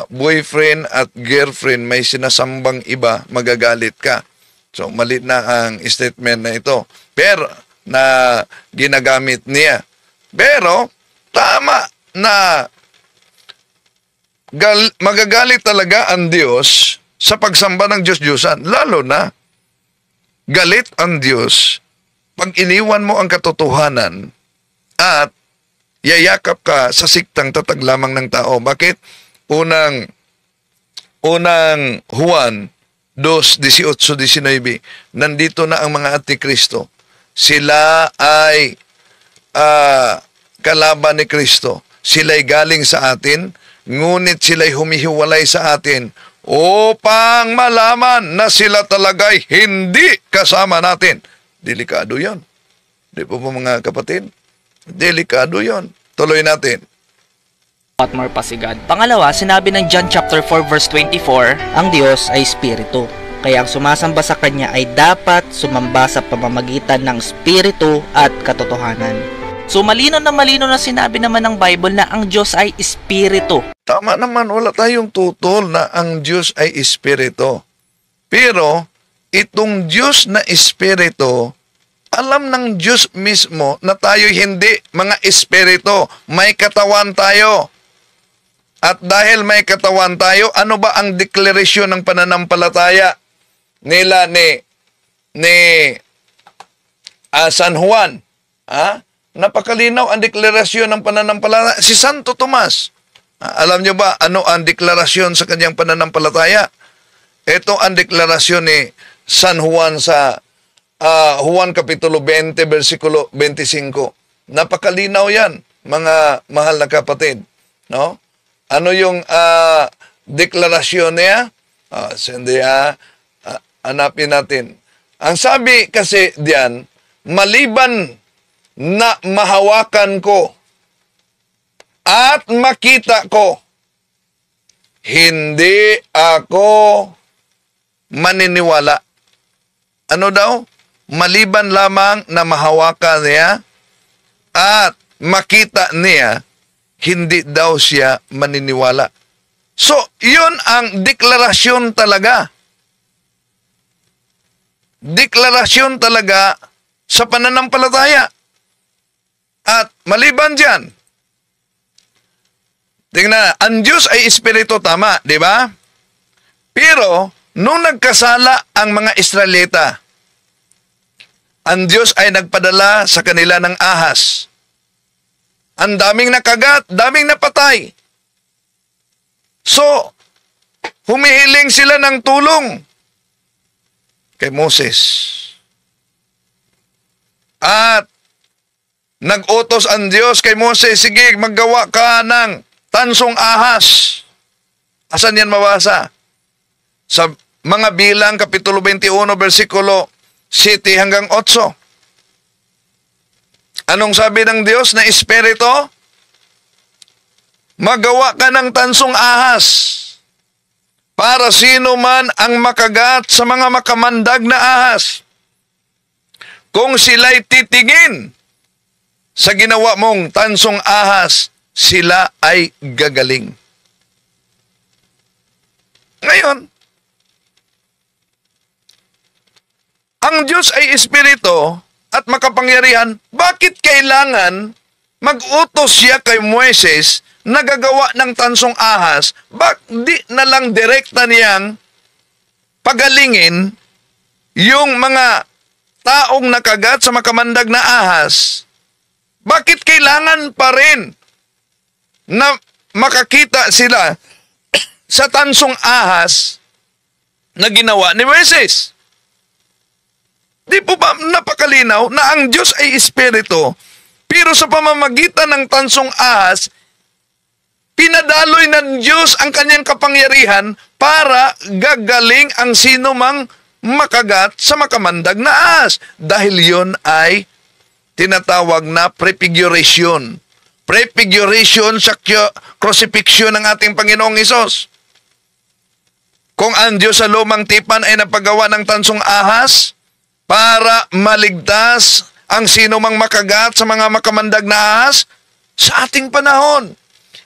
Boyfriend at girlfriend may sinasambang iba, magagalit ka. So, mali na ang statement na ito. Pero, na ginagamit niya. Pero, tama na magagalit talaga ang Diyos sa pagsamba ng Diyos-Diyosan. Lalo na, galit ang Diyos pag iniwan mo ang katotohanan at yayakap ka sa siktang tatag lamang ng tao. Bakit? Unang Juan 2:18-19, nandito na ang mga antikristo. Sila ay kalaban ni Kristo. Sila'y galing sa atin, ngunit sila'y humihiwalay sa atin upang malaman na sila talaga'y hindi kasama natin. Delikado yon. Di po mga kapatid? Delikado yon. Tuloy natin. What more pa si God? Pangalawa, sinabi ng John chapter 4 verse 24, ang Diyos ay Espiritu. Kaya ang sumasamba sa Kanya ay dapat sumamba sa pamamagitan ng Espiritu at katotohanan. So malino na sinabi naman ng Bible na ang Diyos ay espiritu. Tama naman, wala tayong tutol na ang Diyos ay espiritu. Pero, itong Diyos na espiritu, alam ng Diyos mismo na tayo hindi mga espiritu. May katawan tayo. At dahil may katawan tayo, ano ba ang deklarasyon ng pananampalataya nila ni San Juan? Napakalinaw ang deklarasyon ng pananampalataya. Si Santo Tomas, alam nyo ba ano ang deklarasyon sa kanyang pananampalataya? Ito ang deklarasyon ni San Juan sa Juan Kapitulo 20, versikulo 25. Napakalinaw yan, mga mahal na kapatid. No? Ano yung deklarasyon niya? Hanapin natin. Ang sabi kasi diyan, maliban na mahawakan ko at makita ko, hindi ako maniniwala. Ano daw? Maliban lamang na mahawakan niya at makita niya, hindi daw siya maniniwala. So, yun ang deklarasyon talaga. Deklarasyon talaga sa pananampalataya. At maliban dyan, tingnan, ang Diyos ay espiritu, tama, di ba? Pero, nung nagkasala ang mga Israelita, ang Diyos ay nagpadala sa kanila ng ahas. Ang daming nakagat, daming napatay. So, humihiling sila ng tulong kay Moses. At nag-utos ang Diyos kay Moses, sige, maggawa ka ng tansong ahas. Asan yan mabasa? Sa mga Bilang, Kapitulo 21, versikulo 7 hanggang 8. Anong sabi ng Diyos na espiritu? Magawa ka ng tansong ahas para sino man ang makagat sa mga makamandag na ahas. Kung sila'y titingin sa ginawa mong tansong ahas, sila ay gagaling. Ngayon, ang Diyos ay espiritu at makapangyarihan, bakit kailangan mag-utos siya kay Moises na gagawa ng tansong ahas? Di na lang direkta niyang pagalingin yung mga taong nakagat sa makamandag na ahas? Bakit kailangan pa rin na makakita sila sa tansong ahas na ginawa ni Moises? Di po ba napakalinaw na ang Diyos ay espiritu, pero sa pamamagitan ng tansong ahas, pinadaloy ng Diyos ang kanyang kapangyarihan para gagaling ang sino mang makagat sa makamandag na ahas. Dahil yon ay tinatawag na prefiguration. Prefiguration sa crucifixion ng ating Panginoong Hesus. Kung ang Diyos sa lumang tipan ay napagawa ng tansong ahas para maligtas ang sino mang makagat sa mga makamandag na ahas, sa ating panahon,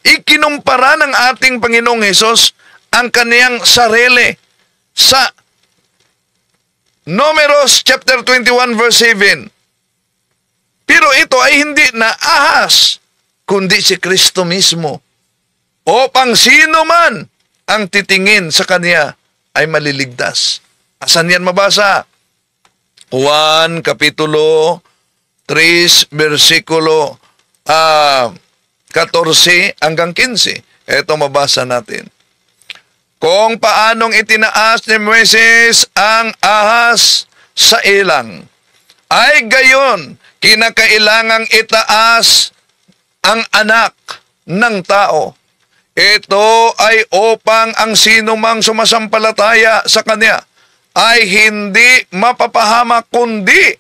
ikinumpara ng ating Panginoong Hesus ang kaniyang sarili sa Numeros chapter 21 verse 7. Pero ito ay hindi na ahas, kundi si Kristo mismo. O pang sino man ang titingin sa kanya ay maliligtas. Asan yan mabasa? Juan Kapitulo 3, versikulo 14 hanggang 15. Ito mabasa natin. Kung paanong itinaas ni Moises ang ahas sa ilang, ay gayon kinakailangang itaas ang anak ng tao. Ito ay upang ang sinumang sumasampalataya sa kanya ay hindi mapapahamak kundi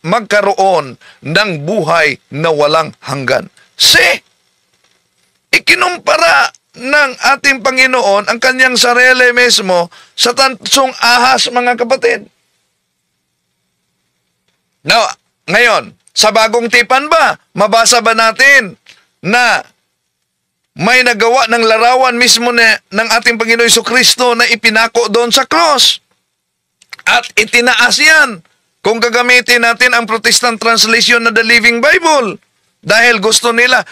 magkaroon ng buhay na walang hanggan. Ikinumpara ng ating Panginoon ang kanyang sarili mismo sa tansong ahas, mga kapatid. Now, ngayon, Sa bagong tipan ba? Mabasa ba natin na may nagawa ng larawan mismo ng ating Panginoon Jesucristo na ipinako doon sa cross? At itinaas yan kung gagamitin natin ang Protestant translation na The Living Bible. Dahil gusto nila,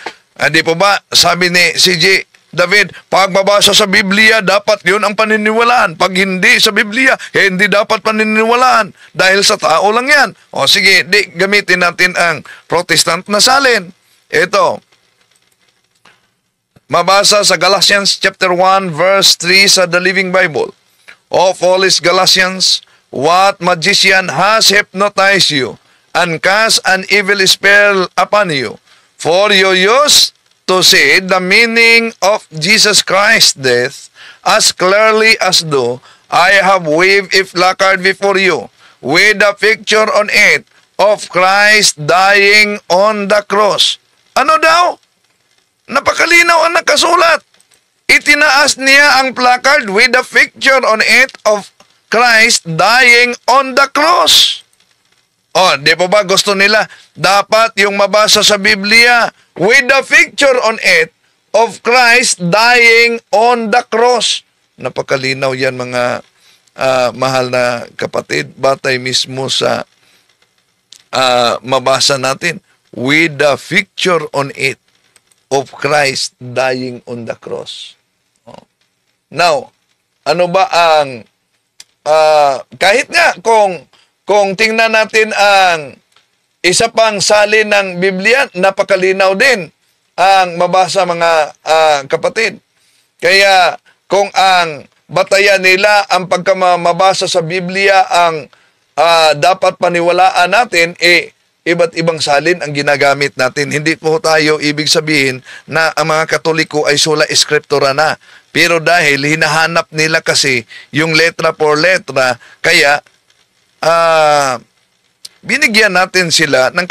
di po ba, sabi ni C.J. David, pag mabasa sa Biblia, dapat yun ang paniniwalaan. Pag hindi sa Biblia, hindi dapat paniniwalaan. Dahil sa tao lang yan. O sige, gamitin natin ang Protestant na salin. Ito, mabasa sa Galatians chapter 1 verse 3 sa The Living Bible. O foolish Galatians, what magician has hypnotized you and cast an evil spell upon you? For you used to see the meaning of Jesus Christ's death as clearly as though I have waved a placard before you with a picture on it of Christ dying on the cross. Ano daw? Napakalinaw ang nakasulat. Itinaas niya ang placard with a picture on it of Christ dying on the cross. O, di po ba gusto nila? Dapat yung mabasa sa Biblia with a picture on it of Christ dying on the cross. Napakalinaw yan mga mahal na kapatid. Batay mismo sa mabasa natin. With a picture on it of Christ dying on the cross. Now, ano ba ang kahit nga kung tingnan natin ang isa pang salin ng Biblia, napakalinaw din ang mabasa mga kapatid. Kaya kung ang batayan nila ang pagkamabasa sa Biblia ang dapat paniwalaan natin, iba't ibang salin ang ginagamit natin. Hindi po tayo ibig sabihin na ang mga Katoliko ay sola scriptura na. Pero dahil hinahanap nila kasi yung letra por letra, kaya binigyan natin sila ng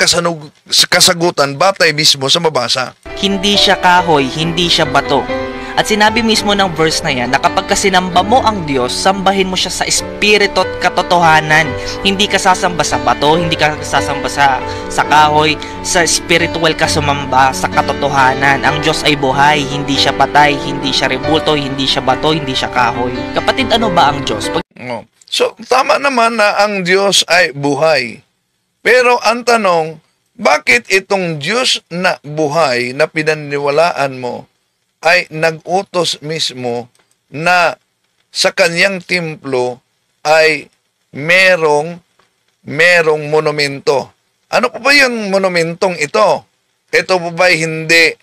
kasagutan batay mismo sa mabasa. Hindi siya kahoy, hindi siya bato. At sinabi mismo ng verse na yan na kapag sinamba mo ang Diyos, sambahin mo siya sa espiritu at katotohanan. Hindi ka sasamba sa bato, hindi ka sasamba sa kahoy, sa spiritual ka sumamba, sa katotohanan. Ang Diyos ay buhay, hindi siya patay, hindi siya rebulto, hindi siya bato, hindi siya kahoy. Kapatid, ano ba ang Diyos? So, tama naman na ang Diyos ay buhay. Pero ang tanong, bakit itong Diyos na buhay na pinaniniwalaan mo ay nag-utos mismo na sa kanyang templo ay merong monumento? Ano po ba yung monumentong ito? Ito po ba hindi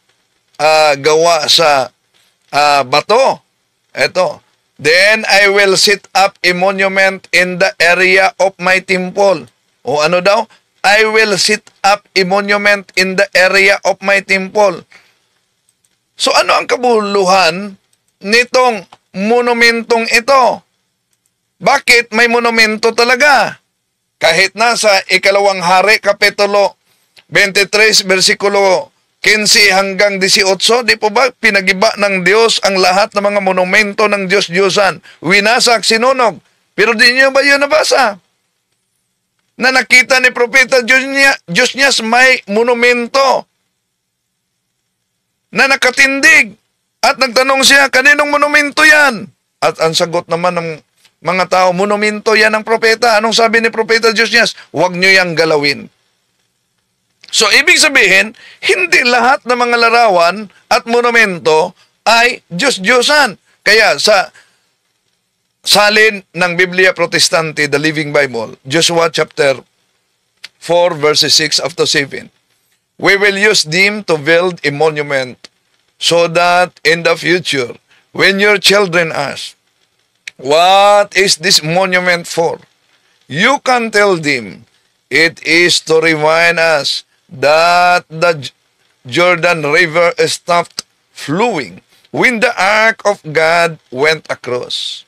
gawa sa bato? Ito. Then I will set up a monument in the area of my temple. O ano daw? I will set up a monument in the area of my temple. So ano ang kabuluhan nitong monumentong ito? Bakit may monumento talaga? Kahit na sa Ikalawang Hari, Kapitulo 23, versikulo 15 hanggang 18, di po ba pinagiba ng Diyos ang lahat ng mga monumento ng Diyos-Diyosan? Winasak, sinunog. Pero di niyo ba yun nabasa? Na nakita ni Propeta Diyos niya may monumento na nakatindig. At nagtanong siya, kaninong monumento yan? At ang sagot naman ng mga tao, monumento yan ng propeta. Anong sabi ni Propeta Josias? Huwag nyo yang galawin. So, ibig sabihin, hindi lahat ng mga larawan at monumento ay Diyos-Diyosan. Kaya sa salin ng Biblia Protestante, The Living Bible, Joshua chapter 4 verses 6 up to 7. We will use them to build a monument so that in the future, when your children ask, what is this monument for? You can tell them, it is to remind us that the Jordan River stopped flowing when the ark of God went across.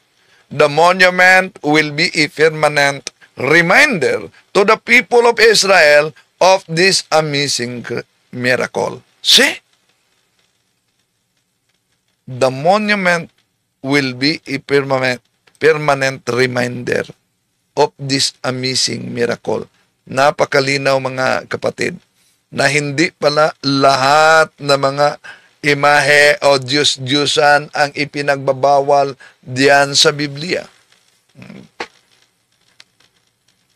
The monument will be a permanent reminder to the people of Israel of this amazing miracle. See? The monument will be a permanent reminder of this amazing miracle. Napakalinaw mga kapatid na hindi pala lahat na mga imahe o Diyos-Diyosan ang ipinagbabawal diyan sa Biblia.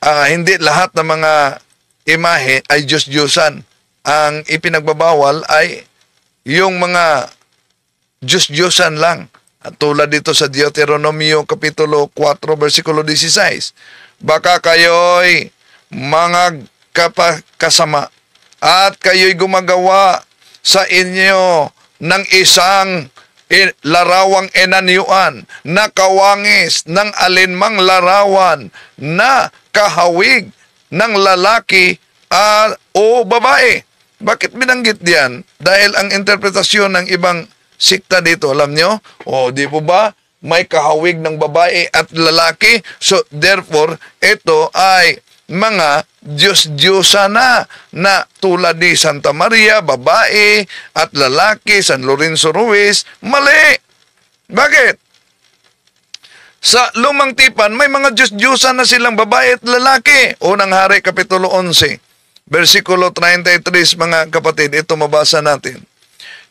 Hindi lahat ng mga imahe ay Diyos-Diyosan. Ang ipinagbabawal ay yung mga Diyos-Diyosan lang. At tulad dito sa Deuteronomio Kapitulo 4, versikulo 16. Baka kayo'y mga kasama at kayo'y gumagawa sa inyo ng isang larawang enanyuan na kawangis ng alinmang larawan na kahawig ng lalaki o babae. Bakit binanggit diyan? Dahil ang interpretasyon ng ibang sikta dito, alam nyo? Di po ba? May kahawig ng babae at lalaki. So, therefore, ito ay mga Diyos-Diyosa na tulad ni Santa Maria, babae, at lalaki, San Lorenzo Ruiz. Mali! Bakit? Sa Lumang Tipan, may mga Diyos-Diyosa na silang babae at lalaki. Unang Hari, Kapitulo 11, versikulo 33, mga kapatid, ito mabasa natin.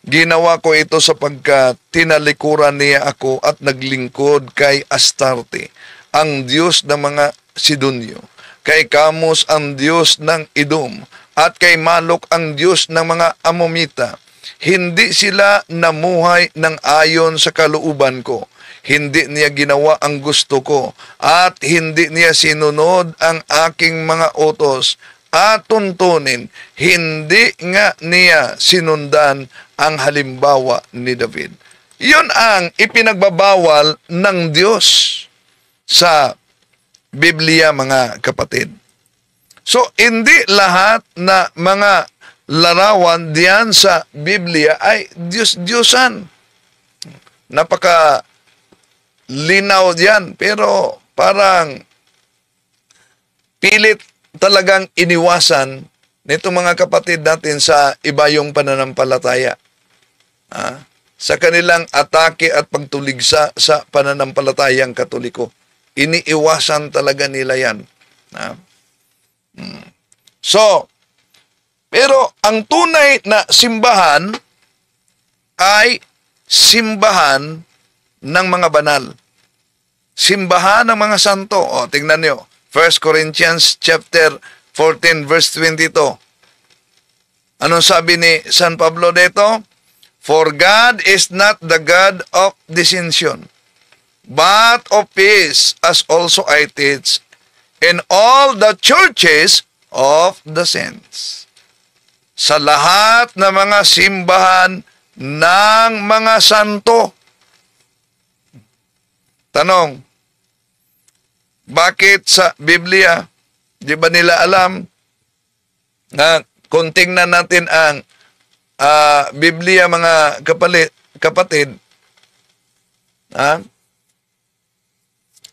Ginawa ko ito sapagkat tinalikuran niya ako at naglingkod kay Astarte, ang Diyos ng mga Sidonyo, kay Kamos ang Diyos ng Edom, at kay Malok ang Diyos ng mga Amomita. Hindi sila namuhay ng ayon sa kalooban ko. Hindi niya ginawa ang gusto ko, at hindi niya sinunod ang aking mga utos at tuntunin. Hindi nga niya sinundan ang halimbawa ni David. Yun ang ipinagbabawal ng Diyos sa Biblia, mga kapatid. So, hindi lahat na mga larawan diyan sa Biblia ay Diyos-Diyosan. Napaka linaw diyan, pero parang pilit talagang iniwasan nito mga kapatid natin sa iba yung pananampalataya. Sa kanilang atake at pagtuligsa sa pananampalatayang Katoliko. Iniiwasan talaga nila yan. So, pero ang tunay na simbahan ay simbahan ng mga banal. Simbahan ng mga santo. Tingnan nyo. 1 Corinthians chapter 14 verse 22. Anong sabi ni San Pablo dito? For God is not the God of dissension, but of peace, as also I teach in all the churches of the saints. Sa lahat ng mga simbahan ng mga santo. Tanong, bakit sa Biblia, di ba nila alam na kung tingnan natin ang Biblia, mga kapatid,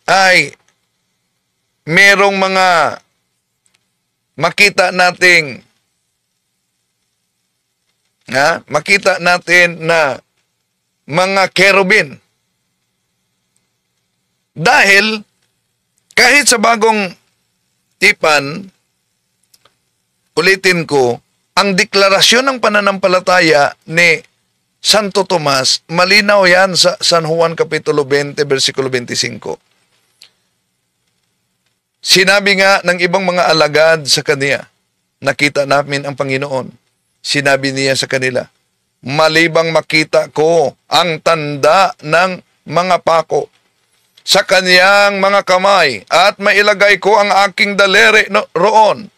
ay merong mga makita natin na mga kerubin. Dahil kahit sa Bagong Tipan, ulitin ko, ang deklarasyon ng pananampalataya ni Santo Tomas, malinaw yan sa San Juan Kapitulo 20, versikulo 25. Sinabi nga ng ibang mga alagad sa kaniya, nakita namin ang Panginoon. Sinabi niya sa kanila, malibang makita ko ang tanda ng mga pako sa kaniyang mga kamay at mailagay ko ang aking daliri roon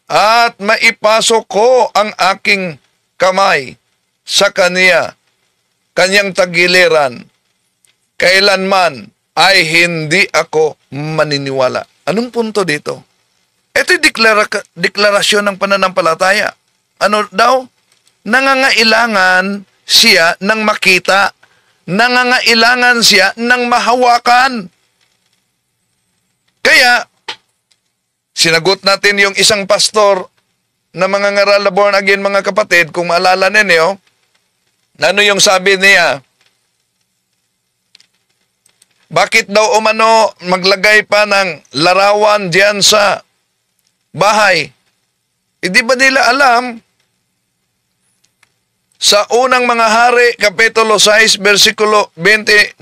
at maipasok ko ang aking kamay sa kanyang tagiliran. Kailanman ay hindi ako maniniwala. Anong punto dito? Ito'y deklarasyon ng pananampalataya. Ano daw? Nangangailangan siya ng makita. Nangangailangan siya ng mahawakan. Kaya, sinagot natin yung isang pastor na mga ngaral na born again, mga kapatid, kung maalala ninyo, ano yung sabi niya? Bakit daw umano maglagay pa ng larawan diyan sa bahay. Hindi ba nila alam sa unang mga hari, Kapitulo 6, versikulo 29?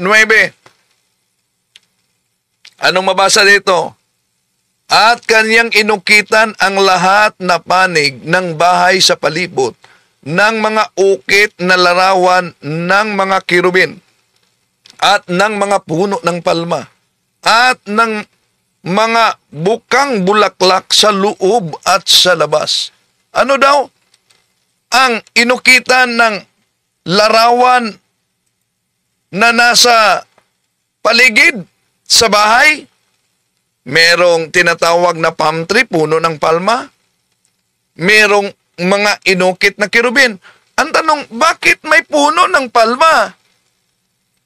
Anong mabasa dito? At kanyang inukitan ang lahat na panig ng bahay sa palibot ng mga ukit na larawan ng mga kirubin at ng mga puno ng palma at ng mga bukang bulaklak sa loob at sa labas. Ano daw? Ang inukitan ng larawan na nasa paligid sa bahay, merong tinatawag na palm tree, puno ng palma. Merong mga inukit na kirubin. Ang tanong, bakit may puno ng palma?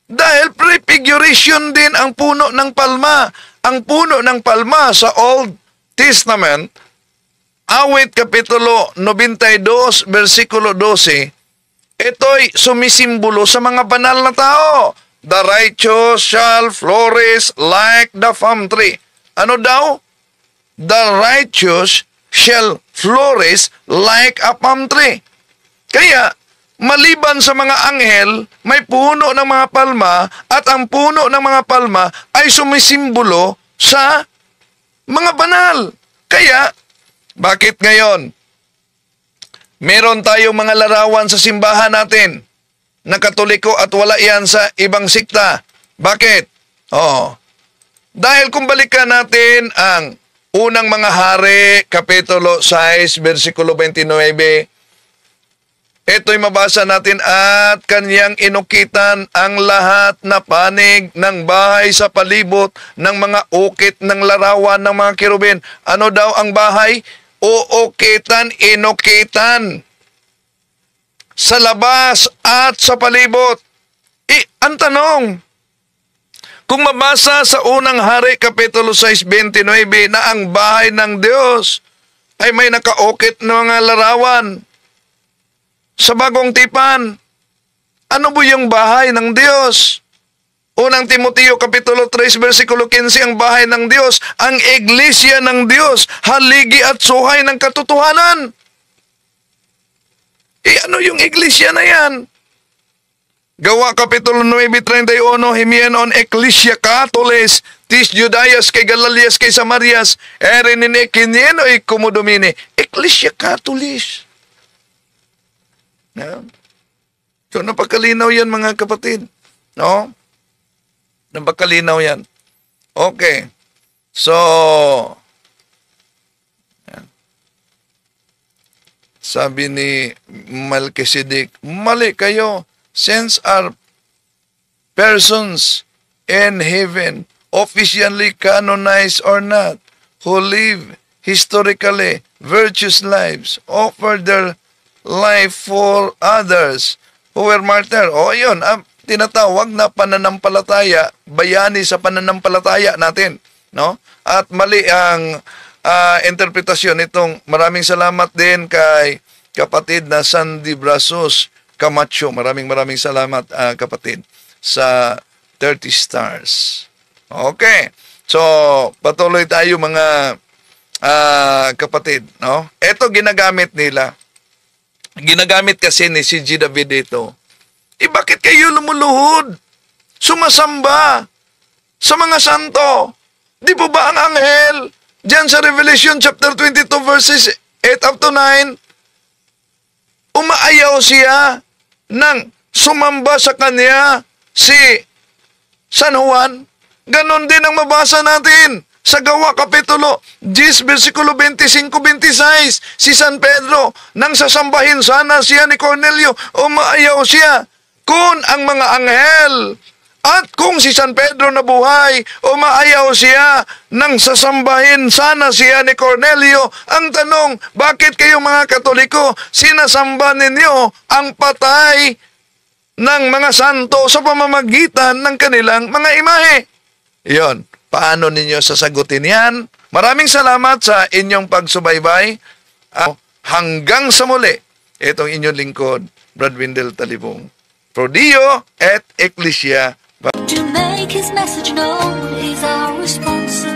Dahil prefiguration din ang puno ng palma. Ang puno ng palma sa Old Testament, Awit Kapitulo 92, versikulo 12, ito'y sumisimbolo sa mga banal na tao. The righteous shall flourish like the palm tree. Ano daw? The righteous shall flourish like a palm tree. Kaya, maliban sa mga anghel, may puno ng mga palma at ang puno ng mga palma ay sumisimbolo sa mga banal. Kaya, bakit ngayon meron tayong mga larawan sa simbahan natin na Katoliko at wala yan sa ibang sikta? Bakit? Dahil kung balikan natin ang unang mga hari, Kapitulo 6, versikulo 29, ito'y mabasa natin, at kanyang inukitan ang lahat na panig ng bahay sa palibot ng mga ukit ng larawan ng mga kirubin. Ano daw ang bahay? Uukitan, inukitan sa labas at sa palibot. Ang tanong, kung mabasa sa unang hari, Kapitulo 6, 29, na ang bahay ng Diyos ay may nakaukit ng mga larawan sa bagong tipan, ano po yung bahay ng Diyos? Unang Timoteo Kapitulo 3, versikulo 15, ang bahay ng Diyos, ang iglesia ng Diyos, haligi at suhay ng katotohanan. Ano yung iglesia na yan? Gawa Kapitulo 9:31, himian on Ecclesia Catholis, tis Judaias kay Galalias kay Samarias, erinine kinyen o ikumudumine. Ecclesia Catholis. So, napagkalinaw yan mga kapatid. No? Napagkalinaw yan. Okay. So, yan. Sabi ni Melchizedek, mali kayo. Since our persons in heaven, officially canonized or not, who live historically virtuous lives, offer their life for others who were martyred. Yun, tinatawag na pananampalataya, bayani sa pananampalataya natin, no? At mali ang interpretasyon nitong. Maraming salamat din kay kapatid na Sandy Brasos Camacho. Maraming salamat kapatid sa 30 stars. Okay. So, patuloy tayo mga kapatid, no? Ito ginagamit nila. Ginagamit kasi ni si G. David dito. Bakit kayo lumuluhod? Sumasamba sa mga santo. Di po ba ang anghel? Diyan sa Revelation chapter 22 verses 8 up to 9, umaayaw siya nang sumamba sa kanya si San Juan. Ganon din ang mabasa natin sa Gawa Kapitulo 10, versikulo 25-26, si San Pedro, nang sasambahin sana siya ni Cornelio, umaayaw siya. Kung ang mga anghel at kung si San Pedro nabuhay, umaayaw siya nang sasambahin sana siya ni Cornelio. Ang tanong, bakit kayong mga Katoliko sinasamba ninyo ang patay ng mga santo sa pamamagitan ng kanilang mga imahe? Iyon. Paano ninyo sasagutin yan? Maraming salamat sa inyong pagsubaybay. Hanggang sa muli, itong inyong lingkod, Brad Windel Talibong. Pro Dio et Ecclesia. To make his message known is our responsibility.